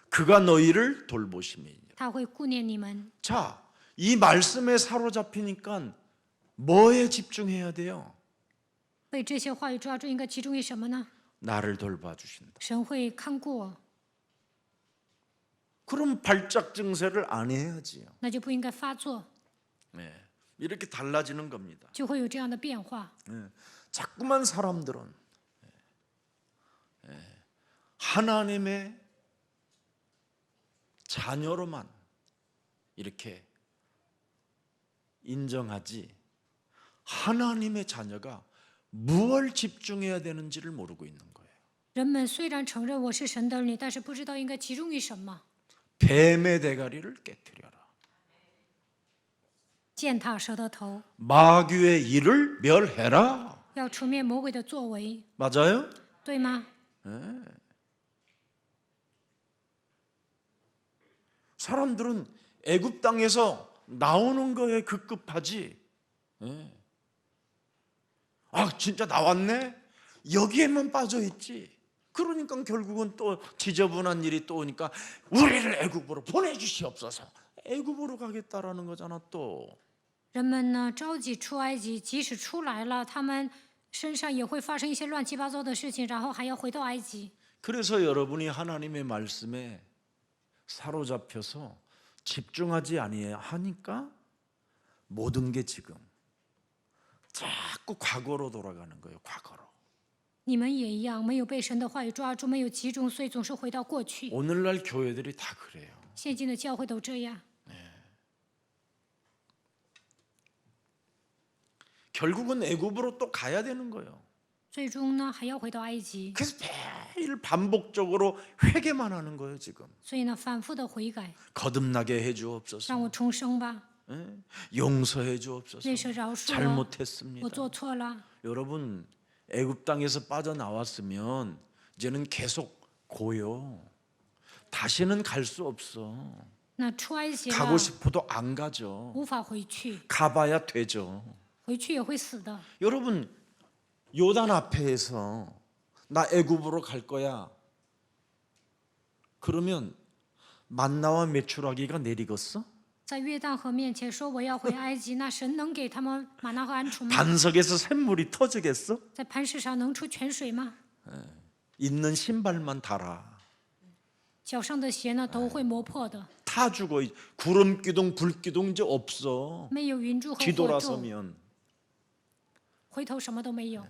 그가 너희를 돌보심이니. 他会顾念你们。 자, 이 말씀에 사로잡히니까 뭐에 집중해야 돼요? 被这些话语抓住，应该集中于什么呢？ 나를 돌봐주신다. 神会看顾我， 그럼 발작 증세를 안 해야지요. 那就不应该发作， 이렇게 달라지는 겁니다. 就会有这样的变化。 자꾸만 사람들은 하나님의 자녀로만 이렇게 인정하지 하나님의 자녀가 무엇을 집중해야 되는지를 모르고 있는 거예요. 人们虽然承认我是神的儿女，但是不知道应该集中于什么。 뱀의 대가리를 깨뜨려라. 践踏蛇的头， 마귀의 일을 멸해라. 要除灭魔鬼的作为， 맞아요? 对吗？ 사람들은 애굽 땅에서 나오는 거에 급급하지. 아 진짜 나왔네? 여기에만 빠져 있지. 그러니까 결국은 또 지저분한 일이 또 오니까 우리를 애굽으로 보내주시옵소서. 애굽으로 가겠다라는 거잖아 또. 人们呢着急出埃及，即使出来了，他们身上也会发生一些乱七八糟的事情，然后还要回到埃及。 그래서 여러분이 하나님의 말씀에 사로잡혀서 집중하지 아니하니까 모든 게 지금 자꾸 과거로 돌아가는 거예요. 과거로. 你们也一样，没有被神的话语抓住，没有集中，所以总是回到过去。 오늘날 교회들이 다 그래요. 现今的教会都这样， 결국은 애굽으로 또 가야 되는 거예요. 最终呢还要回到埃及。 그래서 매일 반복적으로 회개만 하는 거예요 지금. 所以呢，反复的悔改， 거듭나게 해주옵소서. 让我重生吧， 용서해 주옵소서. 那是饶恕我， 잘못했습니다. 我做错了。 여러분 애굽 땅에서 빠져나왔으면 이제는 계속 고요. 다시는 갈 수 없어. 那出埃及 가고 了， 싶어도 안 가죠. 无法回去， 가봐야 되죠. 回去也会死的。 여러분 요단 앞에서 나 애굽으로 갈 거야. 그러면 만나와 메추라기가 내리겠어? 在约旦河面前说我要回埃及，那神能给他们玛纳和鹌鹑吗？ 반석에서 샘물이 터지겠어? 在磐石上能出泉水吗？ 있는 신발만 달아. 脚上的鞋呢都会磨破的， 타 죽어. 구름 기둥, 불 기둥 이제 없어. 没有云柱和火柱， 뒤돌아서면 回头什么都没有。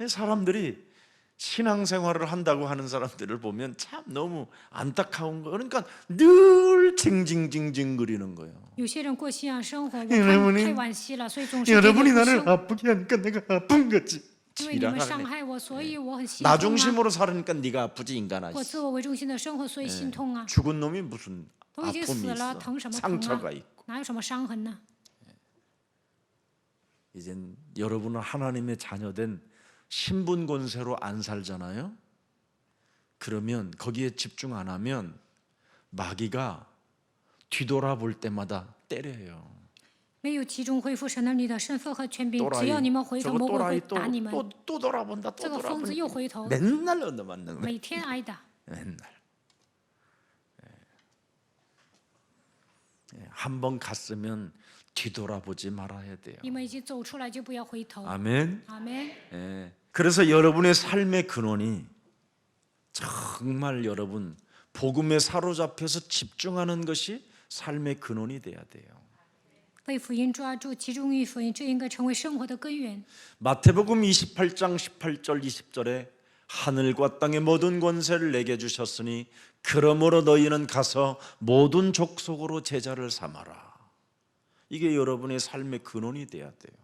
사람들이 신앙생활을 한다고 하는 사람들을 보면 참 너무 안타까운 거. 그러니까 늘 징징징징거리는 거예요. 有些人过信仰生活，我 여러분이 太惋惜了，所以总是喋喋 여러분이 不 나를 休。 아프게 하니까 내가 아픈 거지. 因为你们伤 지랄하네. 害我，所以我很心 나 痛啊。 중심으로 살으니까 네가 아프지 인간아. 我自我为中心的生活，所以心痛啊。 죽은 놈이 무슨 都已经 아픔이 死了， 있어. 疼什么疼 상처가 啊？ 있고. 哪有什么伤痕呢？ 이젠 여러분은 하나님의 자녀된 신분 권세로 안 살잖아요. 그러면 거기에 집중 안 하면 마귀가 뒤돌아볼 때마다 때려요. 没有集中恢复神儿女的身份和权柄，只 또라이, 要你们回头， 저거 魔鬼会 또라이 또, 打你们。 또 돌아본다. 또 这个疯子 돌아본다. 又回头， 맨날 얻어맞는 거예요. 每天挨打。 맨날. 한 번 갔으면 뒤돌아보지 말아야 돼요. 你们已经走出来，就不要回头。 아멘. 阿门。 예. 그래서 여러분의 삶의 근원이 정말 여러분 복음에 사로잡혀서 집중하는 것이 삶의 근원이 돼야 돼요. 被福音抓住，集中于福音，这应该成为生活的根源。 마태복음 28장 18절 20절에 하늘과 땅의 모든 권세를 내게 주셨으니 그러므로 너희는 가서 모든 족속으로 제자를 삼아라. 이게 여러분의 삶의 근원이 돼야 돼요.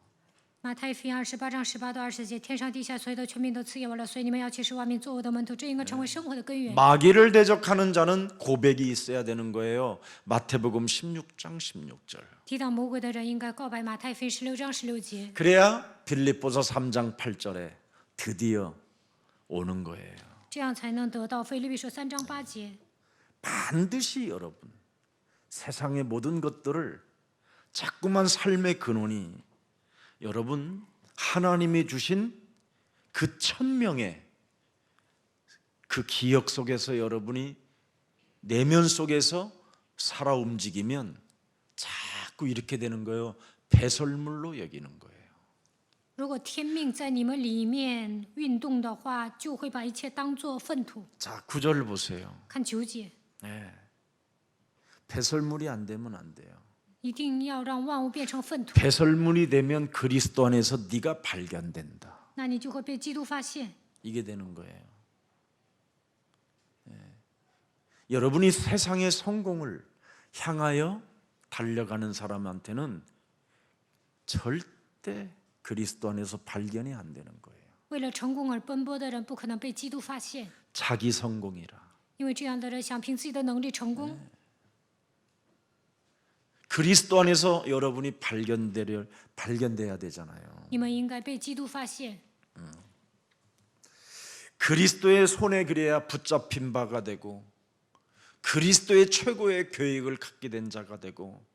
马太福音28章18到20节，天上地下所有的权柄都赐给我了，所以你们要去使万民做我的门徒，这应该成为生活的根源。 마귀를 대적하는 자는 고백이 있어야 되는 거예요. 마태복음 16장 16절. 抵挡魔鬼的人应该告白马太福音16章16节， 그래야 빌립보서 3장 8절에 드디어 오는 거예요. 这样才能得到腓立比书3章8节。 반드시 여러분 세상의 모든 것들을 자꾸만 삶의 근원이 여러분 하나님이 주신 그 천명의 그 기억 속에서 여러분이 내면 속에서 살아 움직이면 자꾸 이렇게 되는 거예요. 배설물로 여기는 거예요. 如果天命在你们里面运动的话，就会把一切当作粪土。 자, 9절 보세요. 看9节， 네. 배설물이 안 되면 안 돼요. 一定要让万物变成粪土， 배설물이 되면 그리스도 안에서 네가 발견된다. 那你就会被基督发现。 이게 되는 거예요. 네. 여러분이 세상의 성공을 향하여 달려가는 사람한테는 절대 그리스도 안에서 발견이 안 되는 거예요. 为了成功而奔波的人，不可能被基督发现， 자기 성공이라. 因为这样的人想凭自己的能力成功。 그리스도 안에서 여러분이 발견돼야 되잖아요. 你们应该被基督发现， 그리스도의 손에 그래야 붙잡힌 바가 되고 그리스도의 최고의 계획을 갖게 된 자가 되고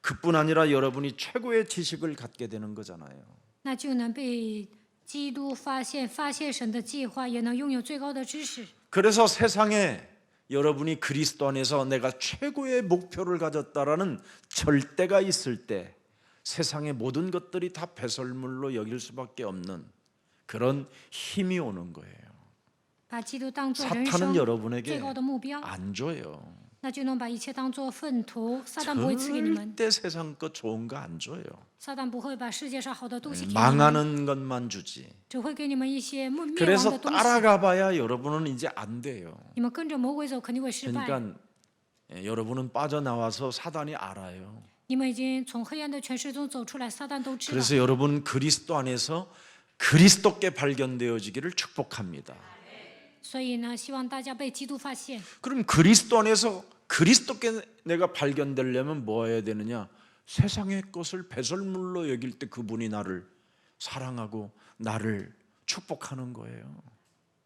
그뿐 아니라 여러분이 최고의 지식을 갖게 되는 거잖아요. 那就能被基督发现神的计划，也能拥有最高的知识。 그래서 세상에 여러분이 그리스도 안에서 내가 최고의 목표를 가졌다라는 절대가 있을 때 세상의 모든 것들이 다 배설물로 여길 수밖에 없는 그런 힘이 오는 거예요. 把基督当做人 사탄은 生 여러분에게 最高的目标， 안 줘요. 那就能把一切当做粪土。撒旦不会赐给你们， 절대 세상 것 좋은 거 안 줘요. 撒旦不会把世界上好的东西给你们， 망하는 것만 주지. 只会给你们一些灭亡 그래서 的东西。 따라가봐야 여러분은 이제 안 돼요. 你们跟着魔鬼走，肯定会失败。 그러니까 여러분은 빠져나와서 사단이 알아요. 你们已经从黑暗的权势中走出来，撒旦都知道。 그래서 여러분 그리스도 안에서 그리스도께 발견되어지기를 축복합니다. 所以呢，希望大家被基督发现。 그럼 그리스도 안에서 그리스도께 내가 발견되려면 뭐 해야 되느냐? 세상의 것을 배설물로 여길 때 그분이 나를 사랑하고 나를 축복하는 거예요.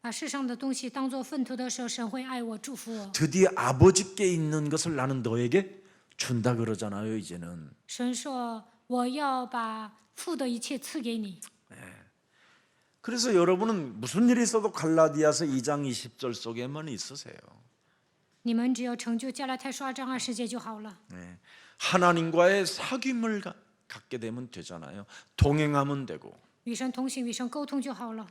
把世上的东西当作粪土的时候，神会爱我、祝福我。 드디어 아버지께 있는 것을 나는 너에게 준다 그러잖아요. 이제는. 神说：“我要把父的一切赐给你。” 그래서 여러분은 무슨 일이 있어도 갈라디아서 2장 20절 속에만 있으세요. 你们只要成就加拉太书2章20节就好了。 네. 하나님과의 사귐을 갖게 되면 되잖아요. 동행하면 되고. 与神同行，与神沟通就好了。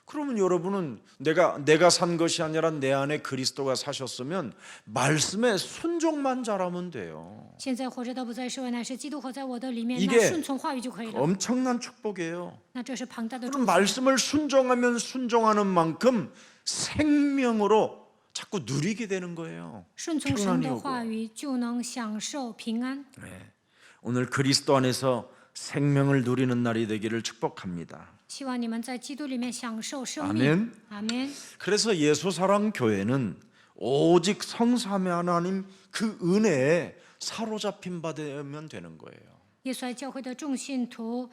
그러면 여러분은 내가 산 것이 아니라 내 안에 그리스도가 사셨으면 말씀에 순종만 잘하면 돼요. 现在活着的不再是我，乃是基督活在我的里面。 이게 那顺从话语就可以了。 엄청난 축복이에요. 那这是庞大的祝 그럼 福。 말씀을 순종하면 순종하는 만큼 생명으로 자꾸 누리게 되는 거예요. 顺从神 평안이 的 오고. 话语，就能享受平安。 네. 오늘 그리스도 안에서 생명을 누리는 날이 되기를 축복합니다. 希望你们在基督里面享受生 아멘. 命。阿门。 그래서 예수사랑 교회는 오직 성삼위 하나님 그 은혜에 사로잡힌 바 되면 되는 거예요. 耶稣爱教会的众信徒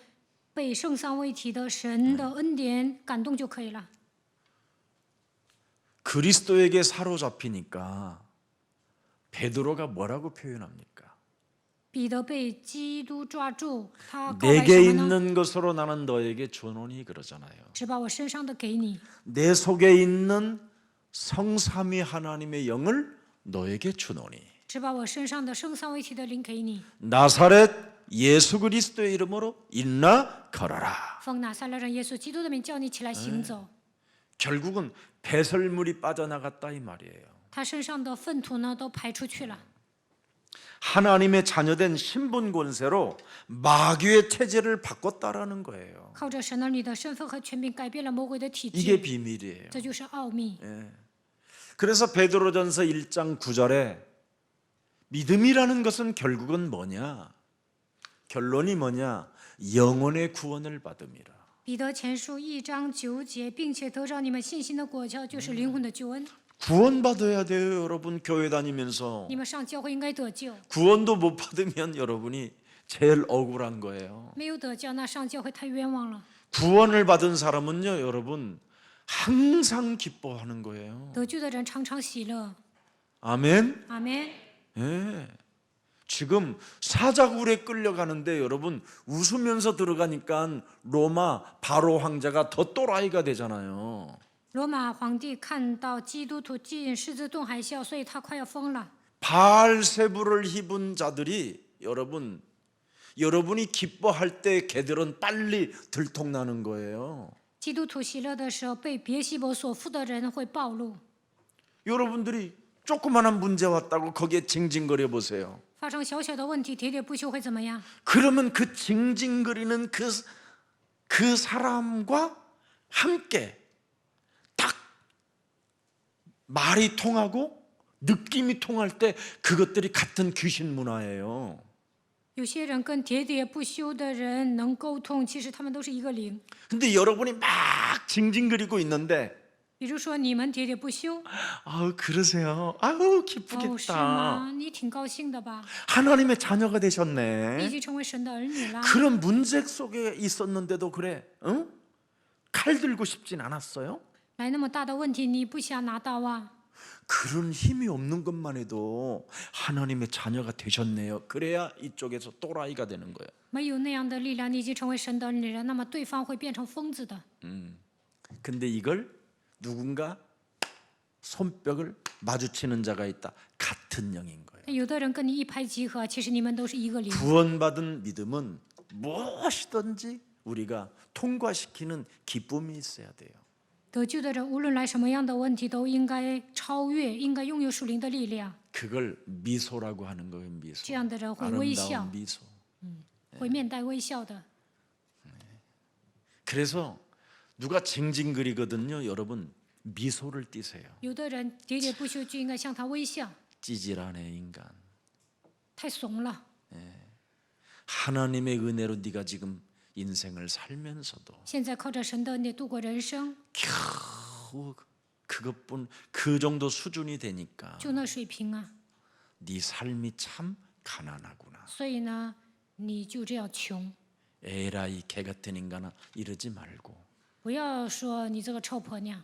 被圣三位一体的神的恩典感动就可以了。 그리스도에게 사로잡히니까 베드로가 뭐라고 표현합니까? 彼得被基督抓住，他告白 내게 什么呢？ 있는 것으로 나는 너에게 주노니 그러잖아요. 只把我身上的给你， 내 속에 있는 성삼위 하나님의 영을 너에게 주노니 只把我身上的圣三位一体的灵给你。 나사렛 예수 그리스도의 이름으로 일어나 걸어라. 奉拿撒勒人耶稣基督的名叫你起来行走。 결국은 배설물이 빠져나갔다 이 말이에요. 他身上的粪土呢都排出去了。 하나님의 자녀된 신분 권세로 마귀의 체제를 바꿨다라는 거예요. 靠着神儿女的身份和权柄改变了魔鬼的体 이게 制， 비밀이에요. 这就是奥秘。 그래서 베드로전서 1장 9절에 믿음이라는 것은 결국은 뭐냐? 결론이 뭐냐? 영혼의 구원을 받음이라. 彼得前书1章9节，并且得着你们信心的果效，就是灵魂的救恩。 구원받아야 돼요, 여러분. 교회 다니면서 你们上教会应该得救， 구원도 못 받으면 여러분이 제일 억울한 거예요. 没有得救，那上教会太冤枉了。 구원을 받은 사람은요, 여러분 항상 기뻐하는 거예요. 得救的人常常喜乐。 아멘. 阿门。 예. 지금 사자굴에 끌려가는데 여러분 웃으면서 들어가니까 로마 바로 황제가 더 또라이가 되잖아요. 罗马皇帝看到基督徒进狮子洞还笑，所以他快要疯了。 바알세부를 입은 자들이 여러분이 기뻐할 때 걔들은 빨리 들통나는 거예요. 基督徒喜乐的时候，被别西伯所附的人会暴露。 여러분들이 조그마한 문제 왔다고 거기에 징징거려 보세요. 发生小小的问题，喋喋不休会怎么样？ 그러면 그 징징거리는 그 사람과 함께 딱 말이 통하고 느낌이 통할 때 그것들이 같은 귀신 문화예요. 有些人跟喋喋不休的人能沟通，其实他们都是一个灵。 근데 여러분이 막 징징거리고 있는데 比如说你们喋喋不休， 아우 그러세요. 아우 哦，是 기쁘겠다. 吗？你挺高兴的吧？ 하나님의 자녀가 你已 되셨네. 经成为神的儿女了。 그런 문제 속에 있었는데도 그래. 응? 칼 들고 싶진 않았어요? 来那么大的问题，你不想拿刀啊？ 그런 힘이 없는 것만 해도 하나님의 자녀가 되셨네요. 그래야 이쪽에서 또라이가 되는 거예요. 没有那样的力量，你已经成为神的儿女了，那么对方会变成疯子的。 근데 이걸 누군가 손뼉을 마주치는 자가 있다. 같은 영인 거예요. 有的人跟你一拍即合，其实你们都是一个灵。 구원받은 믿음은 무엇이든지 우리가 통과시키는 기쁨이 있어야 돼요. 得救的人，无论来什么样的问题，都应该超越，应该拥有属灵的力量。 그걸 미소라고 하는 거예요. 미소. 这样的人会微笑， 아름다운 미소. 会面带微笑的。 그래서 누가 징징거리거든요. 여러분 미소를 띠세요. 有的人喋喋不休，就应该向他微笑。 찌질하네 인간. 太怂了。 하나님의 은혜로 네가 지금 인생을 살면서도 现在靠着神的恩典度过人生， 겨우 그것뿐 그 정도 수준이 되니까 就那水平啊。 네 삶이 참 가난하구나. 所以呢，你就这样穷， 에라이 개 같은 인간아 이러지 말고 不要说你这个臭婆娘。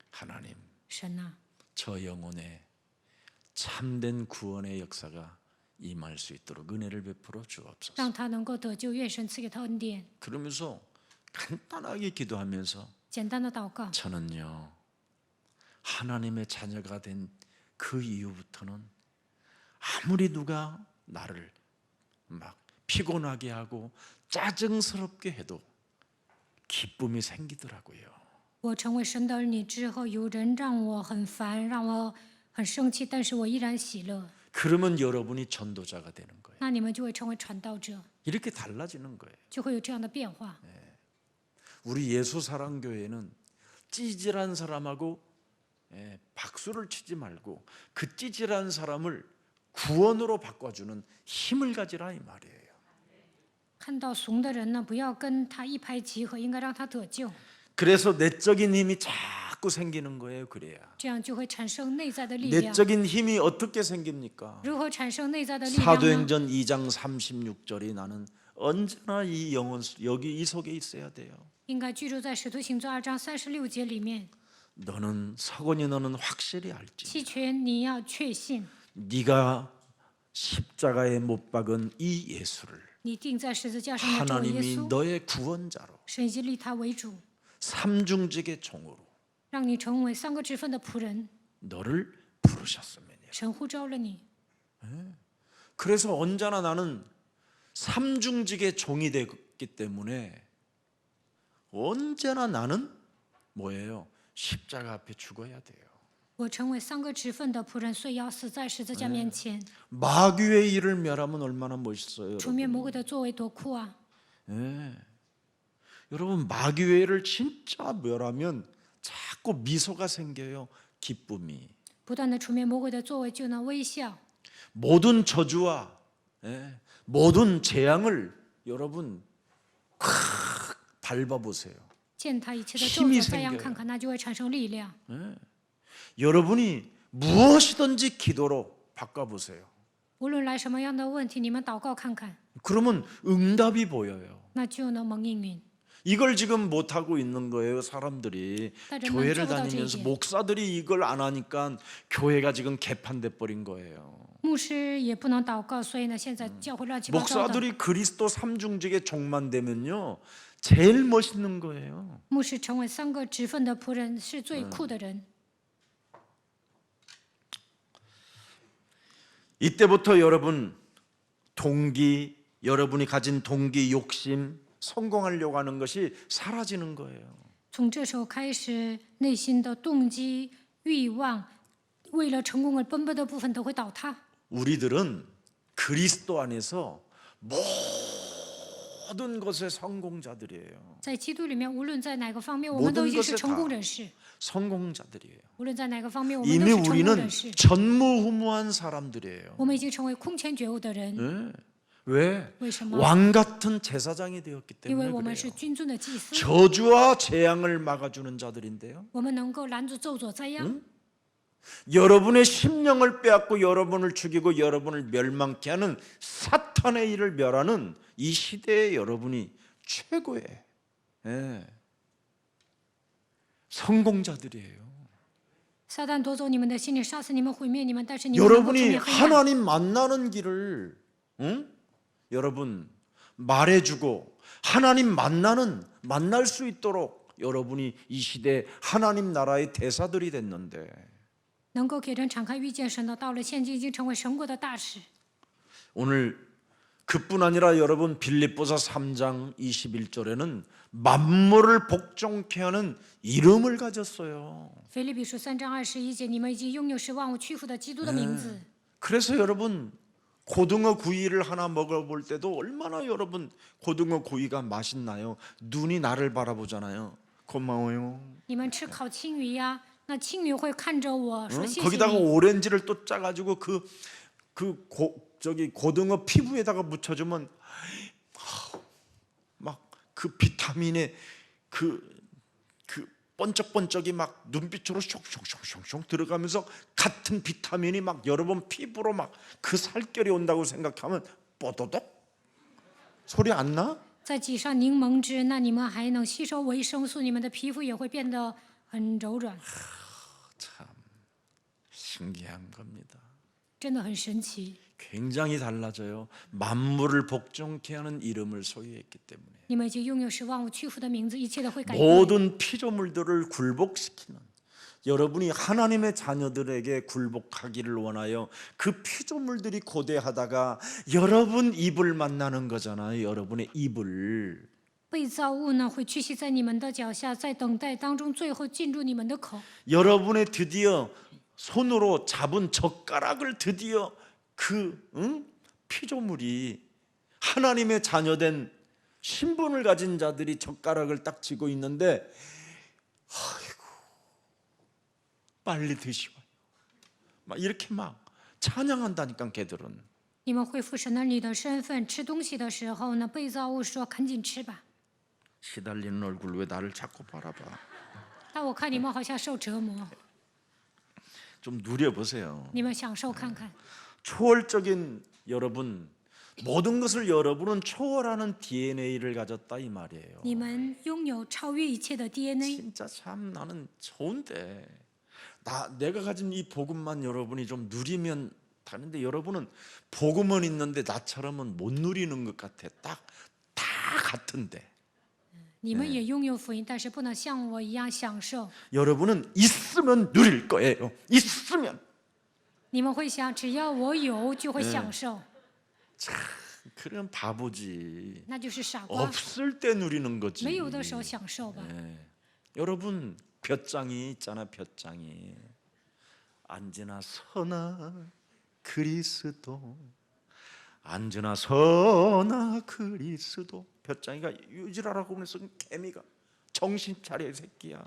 하나님 神呐、 저 영혼에 참된 구원의 역사가 임할 수 있도록 은혜를 베풀어 주옵소서. 让他能够得救，愿神赐给他恩典。 그러면서 간단하게 기도하면서 简单的祷告， 저는요 하나님의 자녀가 된 그 이후부터는 아무리 누가 나를 막 피곤하게 하고 짜증스럽게 해도 기쁨이 생기더라고요. 我成为神的儿女之后，有人让我很烦，让我很生气，但是我依然喜乐。 그러면 여러분이 전도자가 되는 거예요. 那你们就会成为传道者， 이렇게 달라지는 거예요. 就会有这样的变化。 우리 예수사랑교회는 찌질한 사람하고 박수를 치지 말고 그 찌질한 사람을 구원으로 바꿔주는 힘을 가지라 이 말이에요. 看到怂的人呢，不要跟他一拍即合，应该让他得救， 그래서 내적인 힘이 자꾸 생기는 거예요. 그래야 这样就会产生内在的力量。 내적인 힘이 어떻게 생깁니까? 如何产生内在的力量呢？ 사도행전 2장 36절이 나는 언제나 이 영혼 여기 이 속에 있어야 돼요. 应该居住在使徒行传2章36节里面。 너는 서건이 너는 확실히 알지. 弃权你要确信， 네가 십자가에 못 박은 이 예수를 你钉在十字架上的这位耶 하나님이 稣， 너의 구원자로 神已经立他为主， 삼중직의 종으로 让你成为三个职分的仆人。 너를 부르셨음이니라. 神呼召了你， 그래서 언제나 나는 삼중직의 종이 되기 때문에 언제나 나는 뭐예요? 십자가 앞에 죽어야 돼요. 我成为三个职分的仆人，所以要死在十字架面前。 마귀의 일을 멸하면 얼마나 멋있어요, 除灭 여러분. 魔鬼的作为多酷啊！ 예. 여러분 마귀의 일을 진짜 멸하면 자꾸 미소가 생겨요. 기쁨이. 不断的除灭魔鬼的作为，就能微笑。 모든 저주와 모든 재앙을 여러분 콱 밟아보세요. 践踏一切的咒 힘이 诅，再样 생겨요 看看，那就会产生力量。 여러분이 무엇이든지 기도로 바꿔보세요. 无论来什么样的问题，你们祷告看看， 그러면 응답이 보여요. 那就能蒙应允。 이걸 지금 못하고 있는 거예요. 사람들이 따르면 교회를 쪼그라져 다니면서 이게. 목사들이 이걸 안 하니까 교회가 지금 개판돼 버린 거예요. 牧师也不能祷告，所以呢，现在教会乱七八糟的。 목사들이 그리스도 삼중직의 종만 되면요 제일 멋있는 거예요. 牧师成为三个职分的仆人，是最酷的人。 이때부터 여러분 동기, 여러분이 가진 동기, 욕심, 성공하려고 하는 것이 사라지는 거예요. 从这时候开始，内心的动机、欲望，为了成功而奔波的部分都会倒塌。 우리들은 그리스도 안에서 모든 것의 성공자들이에요. 在基督里面，无论在哪个方面，我们都已经是成功人士。 성공자들이에요. 无论在哪个方面，我们都 이미 是成功 우리는 人士。 전무후무한 사람들이에요. 我们已经成为空前觉悟的人。 네. 왜? 为什么？ 왕 같은 제사장이 되었기 因为 때문에 我们是 그래요. 君尊的祭司， 저주와 재앙을 막아주는 자들인데요. 我们能够拦住咒诅灾殃。 여러분의 심령을 빼앗고 여러분을 죽이고 여러분을 멸망케 하는 사탄의 일을 멸하는 이 시대에 여러분이 최고의 성공자들이에요. 撒旦夺走你们的心灵，杀死你们，毁灭你们，但是你们能够出 여러분이 灭黑暗。 하나님 만나는 길을 여러분 말해주고 하나님 만날 수 있도록 여러분이 이 시대 하나님 나라의 대사들이 됐는데 能够给人敞开遇见神的道路，现今已经成为神国的大使。 오늘 그뿐 아니라 여러분 빌립보서 3장 21절에는 만물을 복종케 하는 이름을 가졌어요. 腓立比书3章21节，你们已经拥有使万物屈服的基督的名字。 그래서 여러분 고등어 구이를 하나 먹어볼 때도 얼마나 여러분 고등어 구이가 맛있나요? 눈이 나를 바라보잖아요. 고마워요. 你们吃烤青鱼呀，那青鱼会看着我说谢谢 거기다가 你。 오렌지를 또 짜가지고 저기 고등어 피부에다가 묻혀주면 막 그 비타민의 그 번쩍번쩍이 막 눈빛으로 숑숑숑숑 들어가면서 같은 비타민이 막 여러분 피부로 막 그 살결이 온다고 생각하면 뽀도독 소리 안 나? 再挤上柠檬汁，那你们还能吸收维生素，你们的皮肤也会变得很柔软， 참 신기한 겁니다. 真的很神奇。 굉장히 달라져요. 만물을 복종케 하는 이름을 소유했기 때문에 你们已经拥有使万物屈服的名字，一切都会改变。 모든 피조물들을 굴복시키는 여러분이 하나님의 자녀들에게 굴복하기를 원하여 그 피조물들이 고대하다가 여러분 입을 만나는 거잖아요. 여러분의 입을 被造物呢会屈膝在你们的脚下，在等待当中，最后进入你们的口。 여러분의 드디어 손으로 잡은 젓가락을 드디어 피조물이 하나님의 자녀된 신분을 가진 자들이 젓가락을 딱 쥐고 있는데 아이고 빨리 드시오 막 이렇게 막 찬양한다니까 걔들은 你们恢复神儿女的身份，吃东西的时候呢，被造物说：“赶紧吃吧。 시달리는 얼굴 왜 나를 자꾸 바라봐 但我看你们好像受折磨， 좀 누려보세요 你们享受看看。 초월적인 여러분 모든 것을 여러분은 초월하는 DNA를 가졌다 이 말이에요 你们拥有超越一切的 DNA。 진짜 참 나는 좋은데 내가 가진 이 복음만 여러분이 좀 누리면 다른데 여러분은 복음은 있는데 나처럼은 못 누리는 것 같아 다 같은데 你们也拥有福音，但是不能像我一样享受。 여러분은 있으면 누릴 거예요 있으면 你们会想，只要我有，就会享受， 참 그런 바보지 那就是傻瓜。 없을 때 누리는 거지 没有的时候享受吧。 여러분 볕장이 있잖아 볕장이 앉으나 서나 그리스도 앉으나 서나 그리스도 볕장이가 유지라라고 그래서 개미가 정신 차려 이 새끼야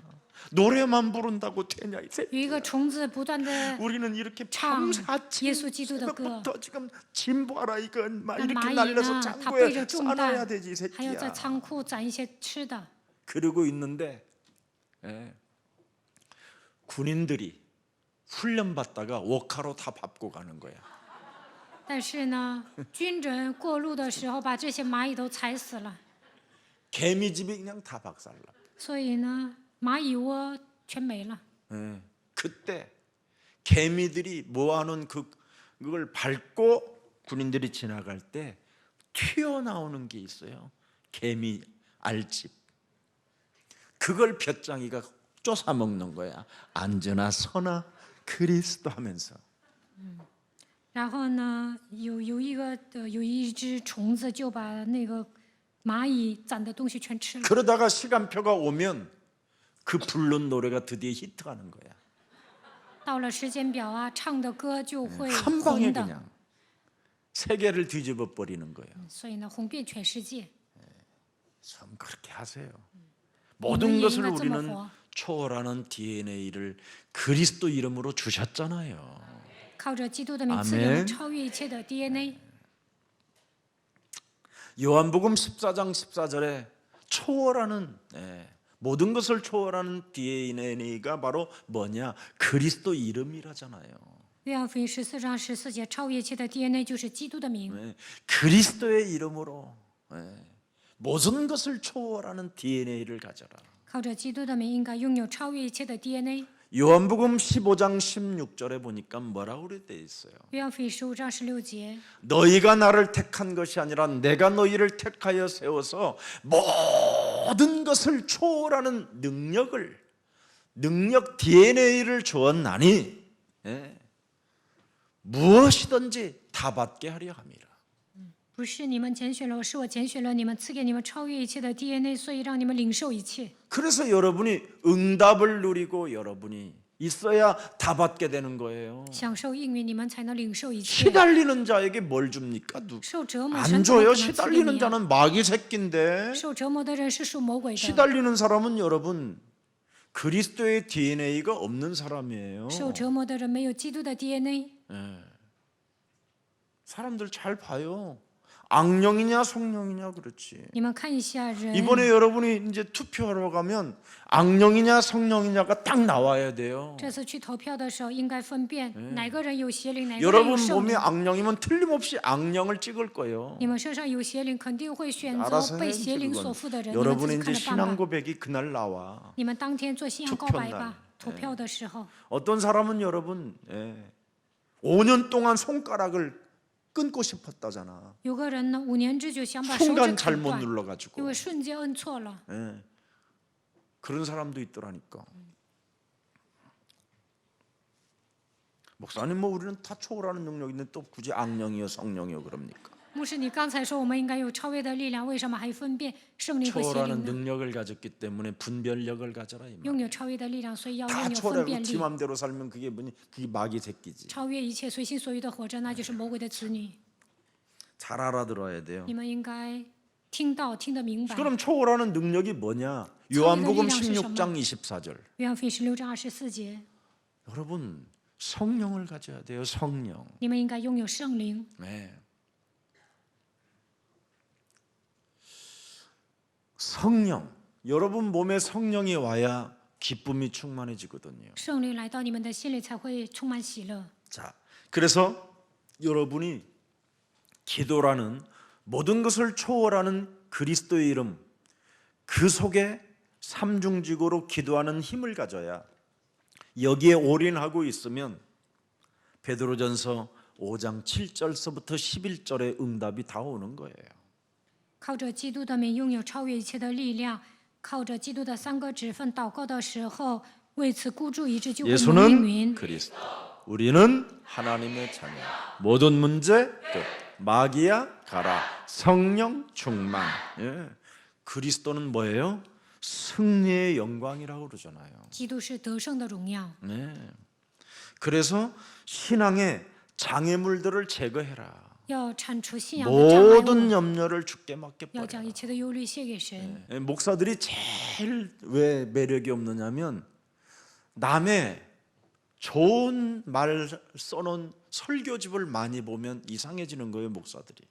노래만 부른다고 되냐 이 有 새끼야 一个虫子不断的 우리는 이렇게 참, 밤사치 예수 기도의 새벽부터 지금 진보하라 이건 막 那 이렇게 蚂蚁 날려서 呢，它背 창고에 着重 싸놔야 担， 되지 이 还要在 새끼야 仓库攒一些吃的。 그러고 있는데 군인들이 훈련 받다가 워카로 다 밟고 가는 거야 但是呢，军人过路的时候把这些蚂蚁都踩死了， 개미집이 그냥 다 박살나 所以呢，蚂蚁窝全没了。 그때 개미들이 모아놓은 그걸 밟고 군인들이 지나갈 때 튀어나오는 게 있어요 개미 알집 그걸 볕장이가 쫓아먹는 거야 앉으나 서나 그리스도 하면서 然后呢，有一只虫子就把那个蚂蚁攒的东西全吃了。 그러다가 시간표가 오면 그 부른 노래가 드디어 히트하는 거야 到了时间表啊，唱的歌就会 한 방에 红的， 그냥 세계를 뒤집어 버리는 거예요 所以呢，红遍全世界。 좀 그렇게 하세요 모든 우리는 것을 인간 우리는 좀 초월하는 DNA를 그리스도 이름으로 주셨잖아요 靠着基督的名赐 아멘 有了超越一切的 DNA。 요한복음 14장 14절에 초월하는 모든 것을 초월하는 DNA가 바로 뭐냐? 그리스도 이름이라잖아요. 约翰福音14章14节，超越一切的 DNA 就是基督的名。 그리스도의 이름으로 모든 것을 초월하는 DNA를 가져라. 靠着基督的名，应该拥有超越一切的 DNA。 요한복음 15장 16절에 보니까 뭐라고 그래 있어요? 约翰福音15章16节， 너희가 나를 택한 것이 아니라 내가 너희를 택하여 세워서 모든 것을 초월하는 능력 DNA를 주었나니 무엇이든지 다 받게 하려 함이라. 不是你们拣选了我，是我拣选了你们，赐给你们超越一切的 DNA， 所以让你们领受一切。 그래서 여러분이 응답을 누리고 여러분이 있어야 다 받게 되는 거예요. 享受应允，你们才能领受一切。 시달리는 자에게 뭘 줍니까? 受折磨， 안 神怎么 줘요. 可能赐给 시달리는 你啊？ 자는 마귀 새끼인데. 受折磨的人是属魔鬼的， 시달리는 사람은 여러분 그리스도의 DNA가 없는 사람이에요. 受折磨的人没有基督的 DNA。 사람들 잘 봐요. 악령이냐 성령이냐 그렇지. 你们看一下人， 이번에 여러분이 이제 투표하러 가면 악령이냐 성령이냐가 딱 나와야 돼요. 这次去投票的时候应该分辨哪个人有邪灵，哪个人有 여러분 圣 몸에 灵。 악령이면 틀림없이 악령을 찍을 거예요. 你们身上有邪灵，肯定会选择 알아서 被 해야지 邪灵 그건. 所附的人。你们自 여러분의 己看 이제 着办 신앙 吧。 고백이 그날 나와. 你们当天做信仰告 투표 白 날 吧，投票的时候。 어떤 사람은 여러분 5년 동안 손가락을 끊고 싶었다잖아. 有个人呢，5年之久想把手指 순간 砍 잘못 断，因 눌러가지고 为瞬间摁错了。 그런 사람도 있더라니까. 목사님 뭐 우리는 다 초월하는 능력 있는데 또 굳이 악령이요 성령이요 그럽니까? 牧师，你刚才说我们应该有超越的力量，为什么还分辨圣灵和邪 초월하는 灵呢？ 능력을 가졌기 때문에 분별력을 가져라 이 말. 拥有超越的力量，所以要 다 拥有分 초월하고 辨 지 力， 맘대로 살면 그게 마귀 새끼지. 超越一切随心所欲的活着，那就是魔鬼的子女。 잘 알아들어야 돼요. 你们应该听得明白。 그럼 초월하는 능력이 뭐냐? 요한복음 16장 24절. 约翰福音16章24节， 여러분 성령을 가져야 돼요. 성령. 你们应该拥有圣灵。 네. 성령. 여러분 몸에 성령이 와야 기쁨이 충만해지거든요. 圣灵来到你们的心里，才会充满喜乐。 자, 그래서 여러분이 기도라는 모든 것을 초월하는 그리스도의 이름, 그 속에 삼중직으로 기도하는 힘을 가져야 여기에 올인하고 있으면 베드로전서 5장 7절서부터 11절의 응답이 다 오는 거예요. 靠着基督的名，拥有超越一切的力量；靠着基督的3个职分，祷告的时候，为此孤注一掷，就会蒙应 예수는 允。 그리스도, 우리는 하나님의 자녀. 모든 문제 끝. 마귀야 가라. 성령 충만. 예. 그리스도는 뭐예요? 승리의 영광이라고 그러잖아요. 基督是得胜的荣耀。 네. 그래서 신앙의 장애물들을 제거해라. 要铲除信仰的障碍 모든 物， 염려를 주께 要 맡겨버려. 将一切的忧虑卸给神。 목사들이 제일 왜 매력이 없느냐면 남의 좋은 말 써놓은 설교집을 많이 보면 이상해지는 거예요, 목사들이.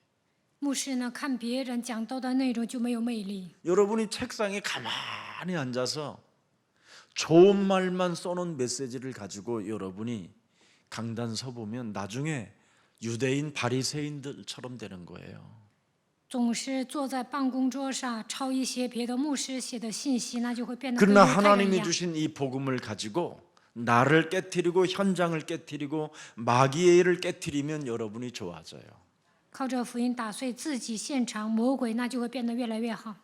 牧师呢，看别人讲道的内容就没有魅力。 여러분이 책상에 가만히 앉아서 좋은 말만 써놓은 메시지를 가지고 여러분이 강단 서 보면 나중에 유대인 바리새인들처럼 되는 거예요. 总是坐在办公桌上抄一些别的牧师写的信息，那就会变得跟 그러나 犹太人一 하나님이 样。 주신 이 복음을 가지고 나를 깨트리고 현장을 깨트리고 마귀의 일을 깨트리면 여러분이 좋아져요. 靠着福音打碎自己现场魔鬼，那就会变得越来越好。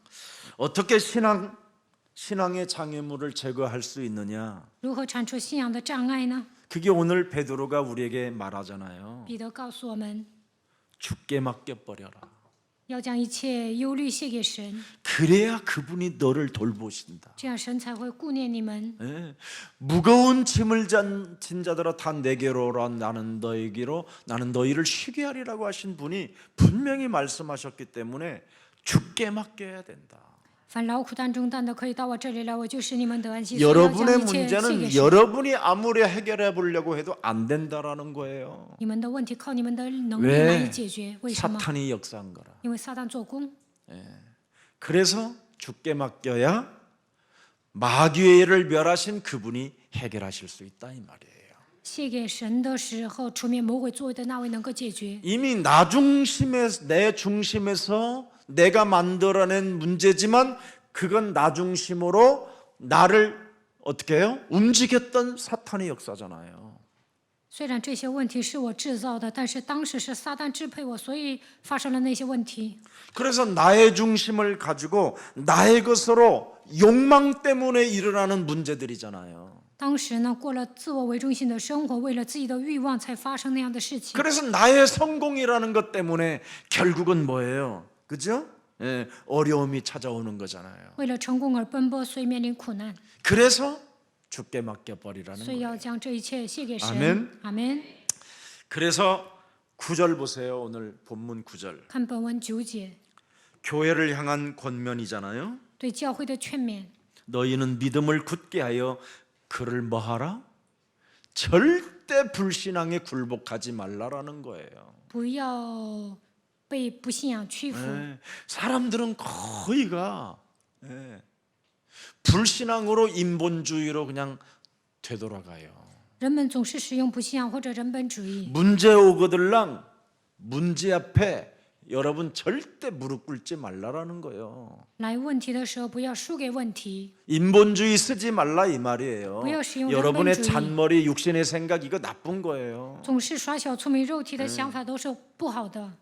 어떻게 신앙의 장애물을 제거할 수 있느냐? 如何铲除信仰的障碍呢？ 그게 오늘 베드로가 우리에게 말하잖아요. 彼得告诉我们， 죽게 맡겨버려라. 要将一切忧虑卸给神， 그래야 그분이 너를 돌보신다. 这样神才会顾念你们。 예. 무거운 짐을 진 자들아 다 내게로 오라. 나는 너희를 쉬게 하리라고 하신 분이 분명히 말씀하셨기 때문에 죽게 맡겨야 된다. 凡劳苦担重担的，可以到我这里来，我就是你们的安息。所以要 여러분의 将一切卸给 문제는 神。 여러분이 아무리 해결해 보려고 해도 안 된다라는 거예요. 你们的问题靠你们的能力 왜 难以解决，为什么？ 사탄이 역사한 거라. 因为撒旦做工。 그래서 죽게 맡겨야 마귀의 일을 멸하신 그분이 해결하실 수 있다 이 말이에요. 卸给神的时候，除灭魔鬼作为的那位能够解决。 이미 내 중심에서 내가 만들어낸 문제지만 그건 나 중심으로 나를 어떻게 해요? 움직였던 사탄의 역사잖아요. 虽然这些问题是我制造的，但是当时是撒旦支配我，所以发生了那些问题。 그래서 나의 중심을 가지고 나의 것으로 욕망 때문에 일어나는 문제들이잖아요. 当时呢，过了自我为中心的生活，为了自己的欲望才发生那样的事情。 그래서 나의 성공이라는 것 때문에 결국은 뭐예요? 그죠? 예, 어려움이 찾아오는 거잖아요. 为了成功而奔波，所以面临苦难， 그래서 죽게 맡겨버리라는 所以 거예요. 要将这一切卸给神。 아멘 阿门。 그래서 9절 보세요. 오늘 본문 9절. 看本文9节， 교회를 향한 권면이잖아요. 对教会的劝勉。 너희는 믿음을 굳게 하여 그를 뭐하라? 절대 불신앙에 굴복하지 말라라는 거예요. 不要被不信仰屈服。 예, 사람들은 거의가 예, 불신앙으로 인본주의로 그냥 되돌아가요. 人们总是使用不信仰或者人本主义。 문제 오거들랑 문제 앞에 여러분 절대 무릎 꿇지 말라라는 거예요. 来问题的时候，不要输给问题。 인본주의 쓰지 말라 이 말이에요. 부여시용 여러분의 인본주의. 잔머리 육신의 생각 이거 나쁜 거예요. 总是耍小聪明、肉体的想法都是不好的。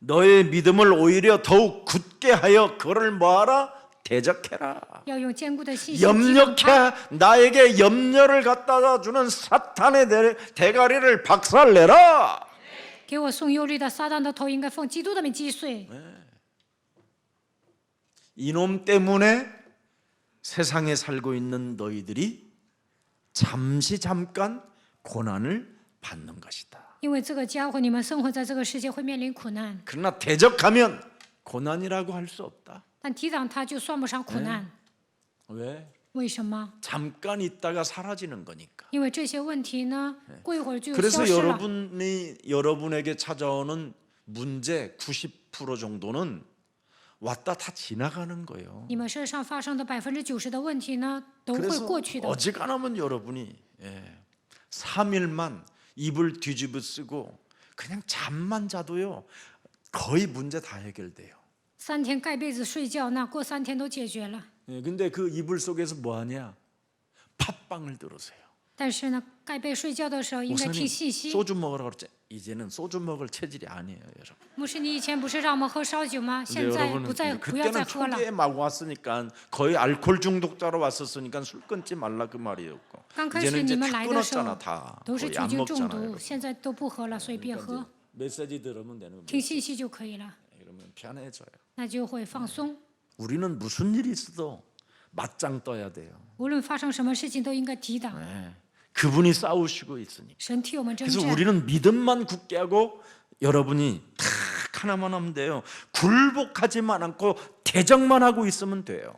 너의 믿음을 오히려 더욱 굳게 하여 그를 뭐하라? 대적해라. 要用坚固的信心抵挡他， 염려케 나에게 염려를 갖다가 주는 사탄의 대가리를 박살내라. 给我送忧虑的撒旦的头应该奉基督的名击碎。 이놈 때문에 세상에 살고 있는 너희들이 잠깐 고난을 받는 것이다. 因为这个家伙，你们生活在这个世界会面临苦难， 그러나 대적하면 고난이라고 할 수 없다. 但抵挡他就算不上苦难。 왜? 为什么？ 잠깐 있다가 사라지는 거니까. 因为这些问题呢，过一会儿就消 그래서 失了。 여러분에게 찾아오는 문제 90% 정도는 왔다 다 지나가는 거예요. 你们身上发生的90%的问题呢，都会 그래서 过去的。 어지간하면 여러분이 3일만 이불 뒤집어 쓰고 그냥 잠만 자도요 거의 문제 다 해결돼요. 3天盖被子睡觉，那过3天都解决了。 근데 그 이불 속에서 뭐 하냐? 팟빵을 들으세요. 但是呢，盖被睡觉的时候应该听 목사님 信息。 소주 먹으라 그랬지. 이제는 소주 먹을 체질이 아니에요, 여러분. 牧师，你以前不是让我们喝烧酒吗？ 근데 现在 여러분은 不再，不要 그때는 再喝了。 초기에 막 왔으니까 거의 알코올 중독자로 왔었으니까 술 끊지 말라 그 말이었고 刚开始 이제는 你 이제 们 다 来的时候 끊었잖아 다 都是 거의 酒 안 精中 먹잖아요. 毒， 여러분. 现在都不喝了，所以别 그러니까 喝， 이제 메시지 들으면 되는 거예요. 听信息就可以了， 그러면 편해져요. 那就会放松。 우리는 무슨 일이 있어도 맞짱 떠야 돼요. 无论发生什么事情，都应该抵挡。 그분이 싸우시고 있으니까. 神替我们征 그래서 战， 우리는 믿음만 굳게 하고 여러분이 딱 하나만 하면 돼요. 굴복하지만 않고 대적만 하고 있으면 돼요.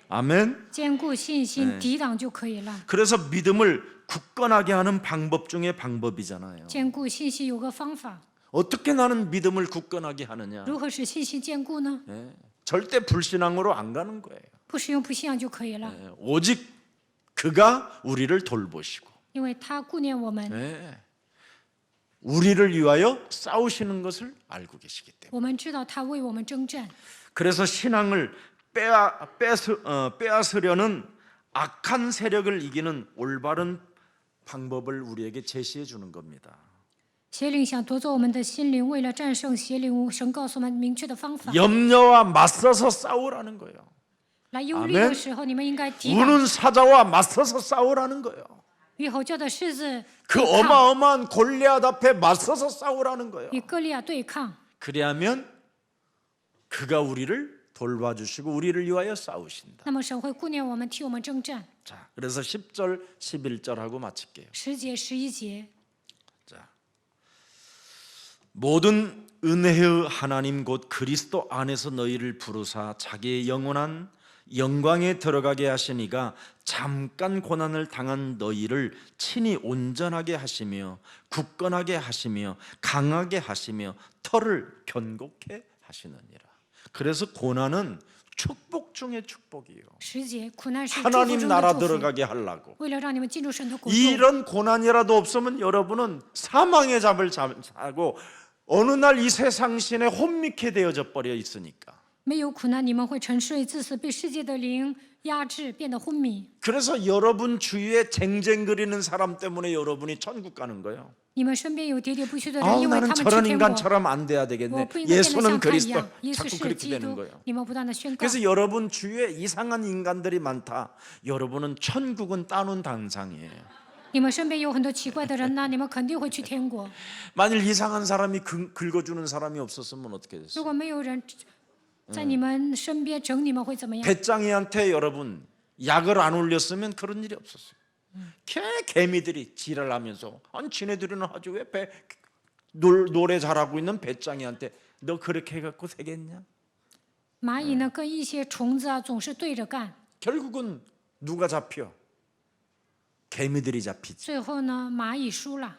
아멘. 坚固信心，抵挡就可以了。 그래서 믿음을 굳건하게 하는 방법 중에 방법이잖아요. 坚固信心有个方法， 어떻게 나는 믿음을 굳건하게 하느냐? 如何使信心坚固呢？ 절대 불신앙으로 안 가는 거예요. 不使用不信仰就可以了， 오직 그가 우리를 돌보시고 因为他顾念我们， 우리를 위하여 싸우시는 것을 알고 계시기 때문에. 我们知道他为我们征战。 그래서 신앙을 빼앗으려는 악한 세력을 이기는 올바른 방법을 우리에게 제시해 주는 겁니다. 邪灵想夺走我们的心灵，为了战胜邪灵，神告诉我们明确的方法。 염려와 맞서서 싸우라는 거예요. 来忧虑的时候，你们应该抵挡； 우는 사자와 맞서서 싸우라는 거예요. 与吼叫的狮子 그 对抗， 어마어마한 골리앗 앞에 맞서서 싸우라는 거예요. 与歌利亚对抗。 그래야면 그가 우리를 돌봐주시고 우리를 위하여 싸우신다. 那么神会顾念我们，替我们征战。 자, 그래서 10절, 11절하고 마칠게요. 10节、11节， 자, 모든 은혜의 하나님 곧 그리스도 안에서 너희를 부르사 자기의 영원한 영광에 들어가게 하시니가 잠깐 고난을 당한 너희를 친히 온전하게 하시며 굳건하게 하시며 강하게 하시며 터를 견고케 하시느니라. 그래서 고난은 축복 중의 축복이에요. 10节，苦难是祝福 하나님 中 나라 的祝福， 들어가게 하려고. 为了让你们进入神的国度。 이런 고난이라도 없으면 여러분은 사망의 잡을 자고 어느 날 이 세상 신에 혼미케 되어져 버려 있으니까. 没有苦难，你们会沉睡自私，被世界的灵压制，变得昏迷。 그래서 여러분 주위에 쟁쟁거리는 사람 때문에 여러분이 천국 가는 거예요. 你们身边有喋喋不休的人， 아우 因为 나는 他们 저런 去天国。 인간처럼 안 돼야 我 되겠네. 不应该变得像 예수는 他一 그리스도. 样，耶稣 자꾸 是 그렇게 基 되는 督。 거예요. 你们不断的宣告。 그래서 여러분 주위에 이상한 인간들이 많다. 여러분은 천국은 따놓은 당상이에요. 你们身边有很多奇怪的人呢，你们肯定会去天国。 만일 이상한 사람이 긁어주는 사람이 없었으면 어떻게 如 됐어요? 果没有人在你们身边整你们会怎么样？ 배짱이한테 여러분 약을 안 올렸으면 그런 일이 없었어요. 개미들이 지랄하면서 아니 지네들은 아주 왜 노래 잘하고 있는 배짱이한테 너 그렇게 해갖고 되겠냐? 蚂蚁呢，跟一些虫子啊总是对着干， 결국은 누가 잡혀? 개미들이 잡히지. 最后呢，蚂蚁输了。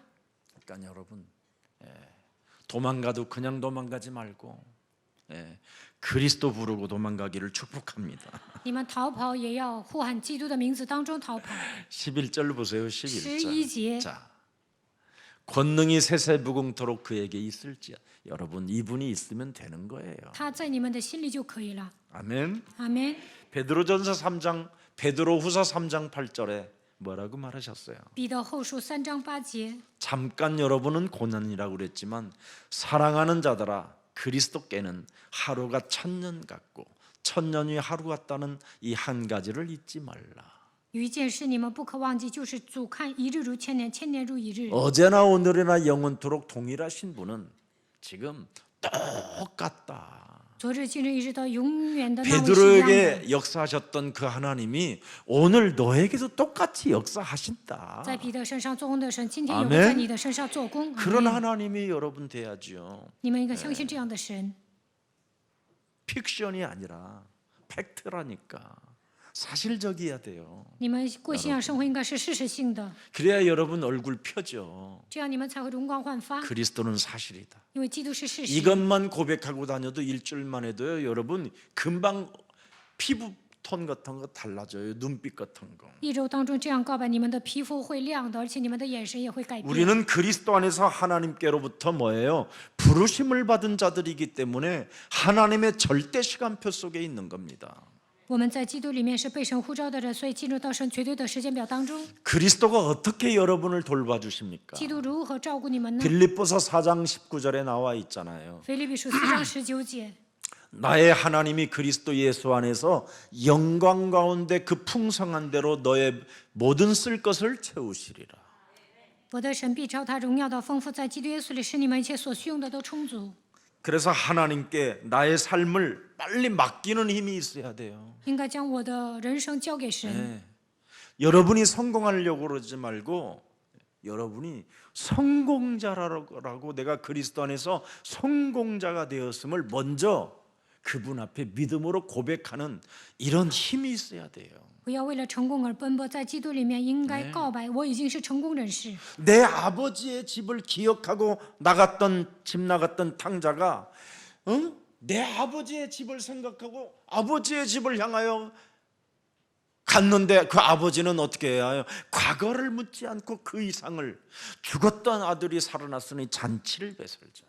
그러니까 여러분 도망가도 그냥 도망가지 말고 그리스도 부르고 도망가기를 축복합니다. 你们逃跑也要呼喊基督的名字当中逃跑。 11절 보세요. 11절. 11절. 자, 권능이 세세무궁토록 그에게 있을지야. 여러분 이분이 있으면 되는 거예요. 他在你们的心里就可以了。 아멘. 阿门。 베드로전서 3장 베드로후서 3장 8절에 뭐라고 말하셨어요? 彼得后书3章8节， 잠깐 여러분은 고난이라고 그랬지만 사랑하는 자들아 그리스도께는 하루가 1000년 같고 1000년이 하루 같다는 이 한 가지를 잊지 말라. 有一件事你们不可忘记，就是主看一日如千年，千年如一日。 어제나 오늘이나 영원토록 동일하신 분은 지금 똑같다. 昨日、今日、一直到永远的那位是一样的。 베드로에게 역사하셨던 그 하나님이 오늘 너에게도 똑같이 역사하신다. 在彼得身上做工的神，今天也 아멘 会在你的身上做工。阿 그런 门 하나님이 여러분 돼야죠. 你们应该相信这样的神。 픽션이 아니라 팩트라니까. 사실적이어야 돼요. 你们过信仰生活应该是事实性的， 그래야 여러분 얼굴 펴죠. 这样你们才会容光焕发。 그리스도는 사실이다. 因为基督是事实。 이것만 고백하고 다녀도 일주일만 해도요, 여러분 금방 피부 톤 같은 거 달라져요. 눈빛 같은 거. 一周当中这样告白，你们的皮肤会亮的，而且你们的眼神也会改变。 우리는 그리스도 안에서 하나님께로부터 뭐예요? 부르심을 받은 자들이기 때문에 하나님의 절대 시간표 속에 있는 겁니다. 我们在基督里面是被神呼召的人，所以进入到神绝对的时间表当中。 그리스도가 어떻게 여러분을 돌봐주십니까? 基督如何照顾你们呢？ 빌립보서 4장 19절에 나와 있잖아요. 腓立比书4章19节， 나의 하나님이 그리스도 예수 안에서 영광 가운데 그 풍성한 대로 너의 모든 쓸 것을 채우시리라. 我的神必照他荣耀的丰富，在基督耶稣里使你们一切所需用的都充足。 그래서 하나님께 나의 삶을 빨리 맡기는 힘이 있어야 돼요. 应该将我的人生交给神。 네. 여러분이 성공하려고 그러지 말고 여러분이 성공자라고 내가 그리스도 안에서 성공자가 되었음을 먼저 그분 앞에 믿음으로 고백하는 이런 힘이 있어야 돼요. 不要为了成功而奔波，在基督里面应该告白，我已经是成功人士。 내 아버지의 집을 기억하고 집 나갔던 탕자가 내 아버지의 집을 생각하고 아버지의 집을 향하여 갔는데 그 아버지는 어떻게 해야 해요? 과거를 묻지 않고 그 이상을 죽었던 아들이 살아났으니 잔치를 베설자.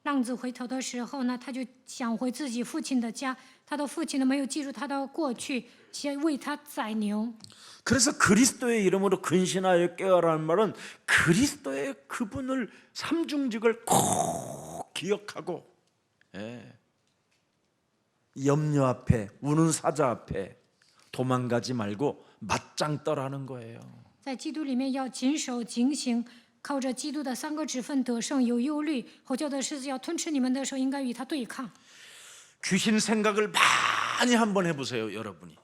浪子回头的时候呢，他就想回自己父亲的家，他的父亲呢没有记住他的过去，先为他宰牛。 그래서 그리스도의 이름으로 근신하여 깨어라는 말은 그리스도의 그분을 삼중직을 꼭 기억하고 염려 앞에 우는 사자 앞에 도망가지 말고 맞짱 떠라는 거예요. 在基督里面要谨守警醒，靠着基督的3个职分得胜，有忧虑，吼叫的狮子要吞吃你们的时候，应该与他对抗。 귀신 생각을 많이 한번 해보세요, 여러분이.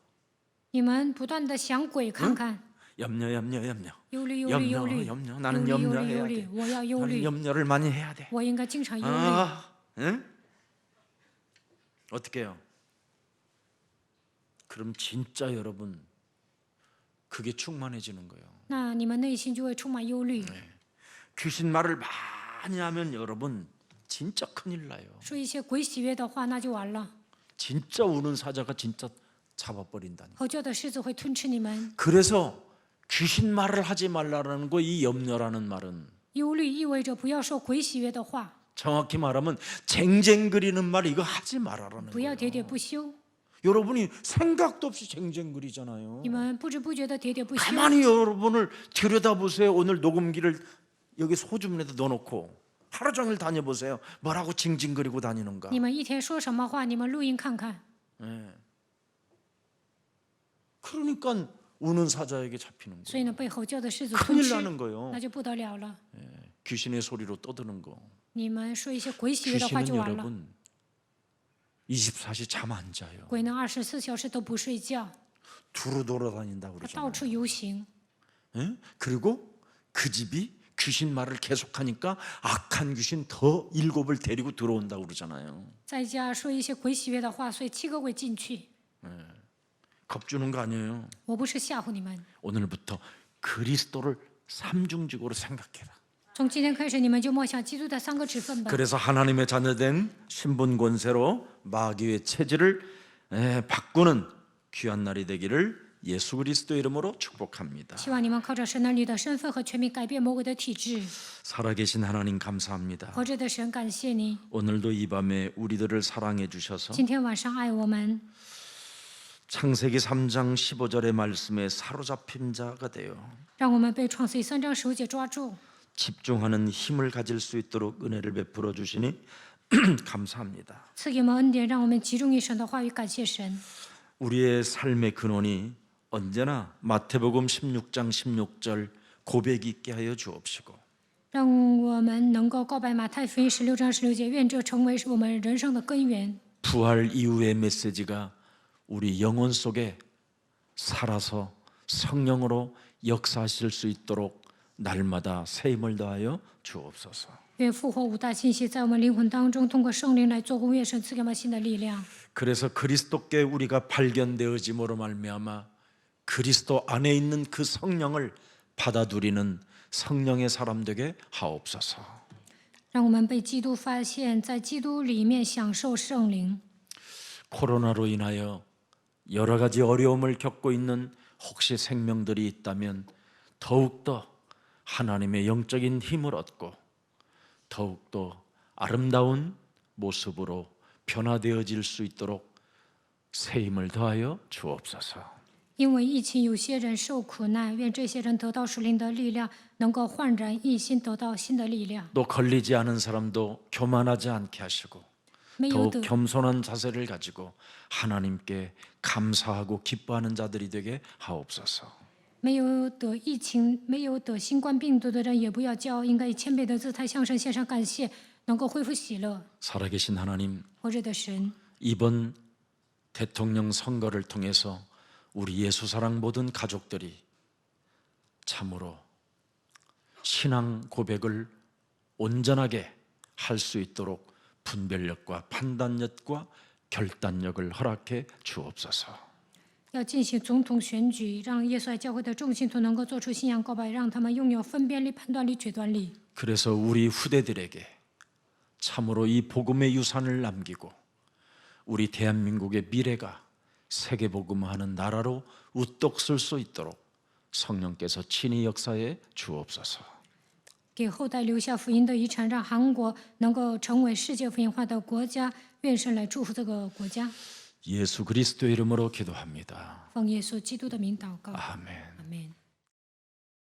你们不断的想鬼看看， 염려. 忧虑，忧虑，忧虑， 염려. 나는 忧虑，忧虑， 염려해야 忧虑， 돼. 我要忧 나는 虑， 염려를 많이 해야 돼. 我应该经常忧虑。 응? 어떻게 해요? 그럼 진짜 여러분 그게 충만해지는 거예요. 那你们内心就会充满忧虑， 귀신 말을 많이 하면 여러분 진짜 큰일 나요. 说一些鬼喜悦的话，那就完了。 진짜 우는 사자가 진짜 잡아버린다니. 吼叫的狮子会吞吃你们。 그래서 귀신 말을 하지 말라는 거 이 염려라는 말은 忧虑意味着不要说鬼喜悦的话， 정확히 말하면 쟁쟁거리는 말 이거 하지 말아라는 不要 거예요. 喋喋不休。 여러분이 생각도 없이 쟁쟁거리잖아요. 你们不知不觉的喋喋不休。 가만히 여러분을 들여다보세요. 오늘 녹음기를 여기 소주문에다 넣어놓고 하루 종일 다녀보세요. 뭐라고 징징거리고 다니는가. 你们一天说什么话？你们录音看看。 그러니까 우는 사자에게 잡히는 所以 거예요. 呢，被吼叫的狮子吞 큰일 吃， 나는 거예요. 那就不得了了。 귀신의 소리로 떠드는 거. 你们说一些鬼喜悦的话 귀신은 就完了。 여러분 24시 잠 안 자요. 鬼呢，24小时都不睡觉， 두루 돌아다닌다고 他 그러잖아요. 到处游行。 예? 그리고 그 집이 귀신 말을 계속하니까 악한 귀신 더 7을 데리고 들어온다고 그러잖아요. 在家说一些鬼喜悦的话，所以7个鬼进去。 겁주는 거 아니에요. 我不是吓唬你们， 오늘부터 그리스도를 삼중직으로 생각해라. 从今天开始，你们就默想基督的3个职分吧。 그래서 하나님의 자녀된 신분 권세로 마귀의 체질을 바꾸는 귀한 날이 되기를 예수 그리스도 이름으로 축복합니다. 希望你们靠着神能力的身份和权柄改变魔鬼的体质。 살아계신 하나님 감사합니다. 活着的神，感谢你， 오늘도 이 밤에 우리들을 사랑해 주셔서 今天晚上爱我们。 창세기 3장 15절의 말씀에 사로잡힌 자가 되어 让我们被创世记3章15节抓住， 집중하는 힘을 가질 수 있도록 은혜를 베풀어 주시니 감사합니다. 赐给我们恩典，让我们集中于神的话语，感谢神。 우리의 삶의 근원이 언제나 마태복음 16장 16절 고백이 있게 하여 주옵시고 让我们能够告白马太福音16章16节，愿这成为我们人生的根源。 부활 이후의 메시지가 우리 영혼 속에 살아서 성령으로 역사하실 수 있도록 날마다 새 힘을 더하여 주옵소서. 愿复活5大信息在我们灵魂当中，通过圣灵来做工，愿神赐给我们新的力量。 그래서 그리스도께 우리가 발견되어짐으로 말미암아 그리스도 안에 있는 그 성령을 받아들이는 성령의 사람 되게 하옵소서. 让我们被基督发现，在基督里面享受圣灵。 코로나로 인하여 여러 가지 어려움을 겪고 있는 혹시 생명들이 있다면 더욱더 하나님의 영적인 힘을 얻고 더욱더 아름다운 모습으로 변화되어질 수 있도록 새 힘을 더하여 주옵소서. 因为疫情，有些人受苦难，愿这些人得到属灵的力量，能够焕然一新，得到新的力量。 또 걸리지 않은 사람도 교만하지 않게 하시고 没有 더욱 得 겸손한 자세를 가지고 하나님께 감사하고 기뻐하는 자들이 되게 하옵소서. 没有得疫情、没有得新冠病毒的人，也不要骄傲，应该以谦卑的姿态向神献上感谢，能够恢复喜乐。 살아계신 하나님, 活着的神， 이번 대통령 선거를 통해서 우리 예수사랑 모든 가족들이 참으로 신앙 고백을 온전하게 할 수 있도록 분별력과 판단력과 결단력을 허락해 주옵소서. 要进行总统选举，让耶稣爱教会的众信徒能够做出信仰告白，让他们拥有分辨力、判断力、决断力。 그래서 우리 후대들에게 참으로 이 복음의 유산을 남기고 우리 대한민국의 미래가 세계복음화하는 나라로 우뚝 설 수 있도록 성령께서 친히 역사해 주옵소서. 给后代留下福音的遗产，让韩国能够成为世界福音化的国家。愿神来祝福这个国家。 예수 그리스도 이름으로 기도합니다. 奉耶稣基督的名祷告， 아멘. 阿门。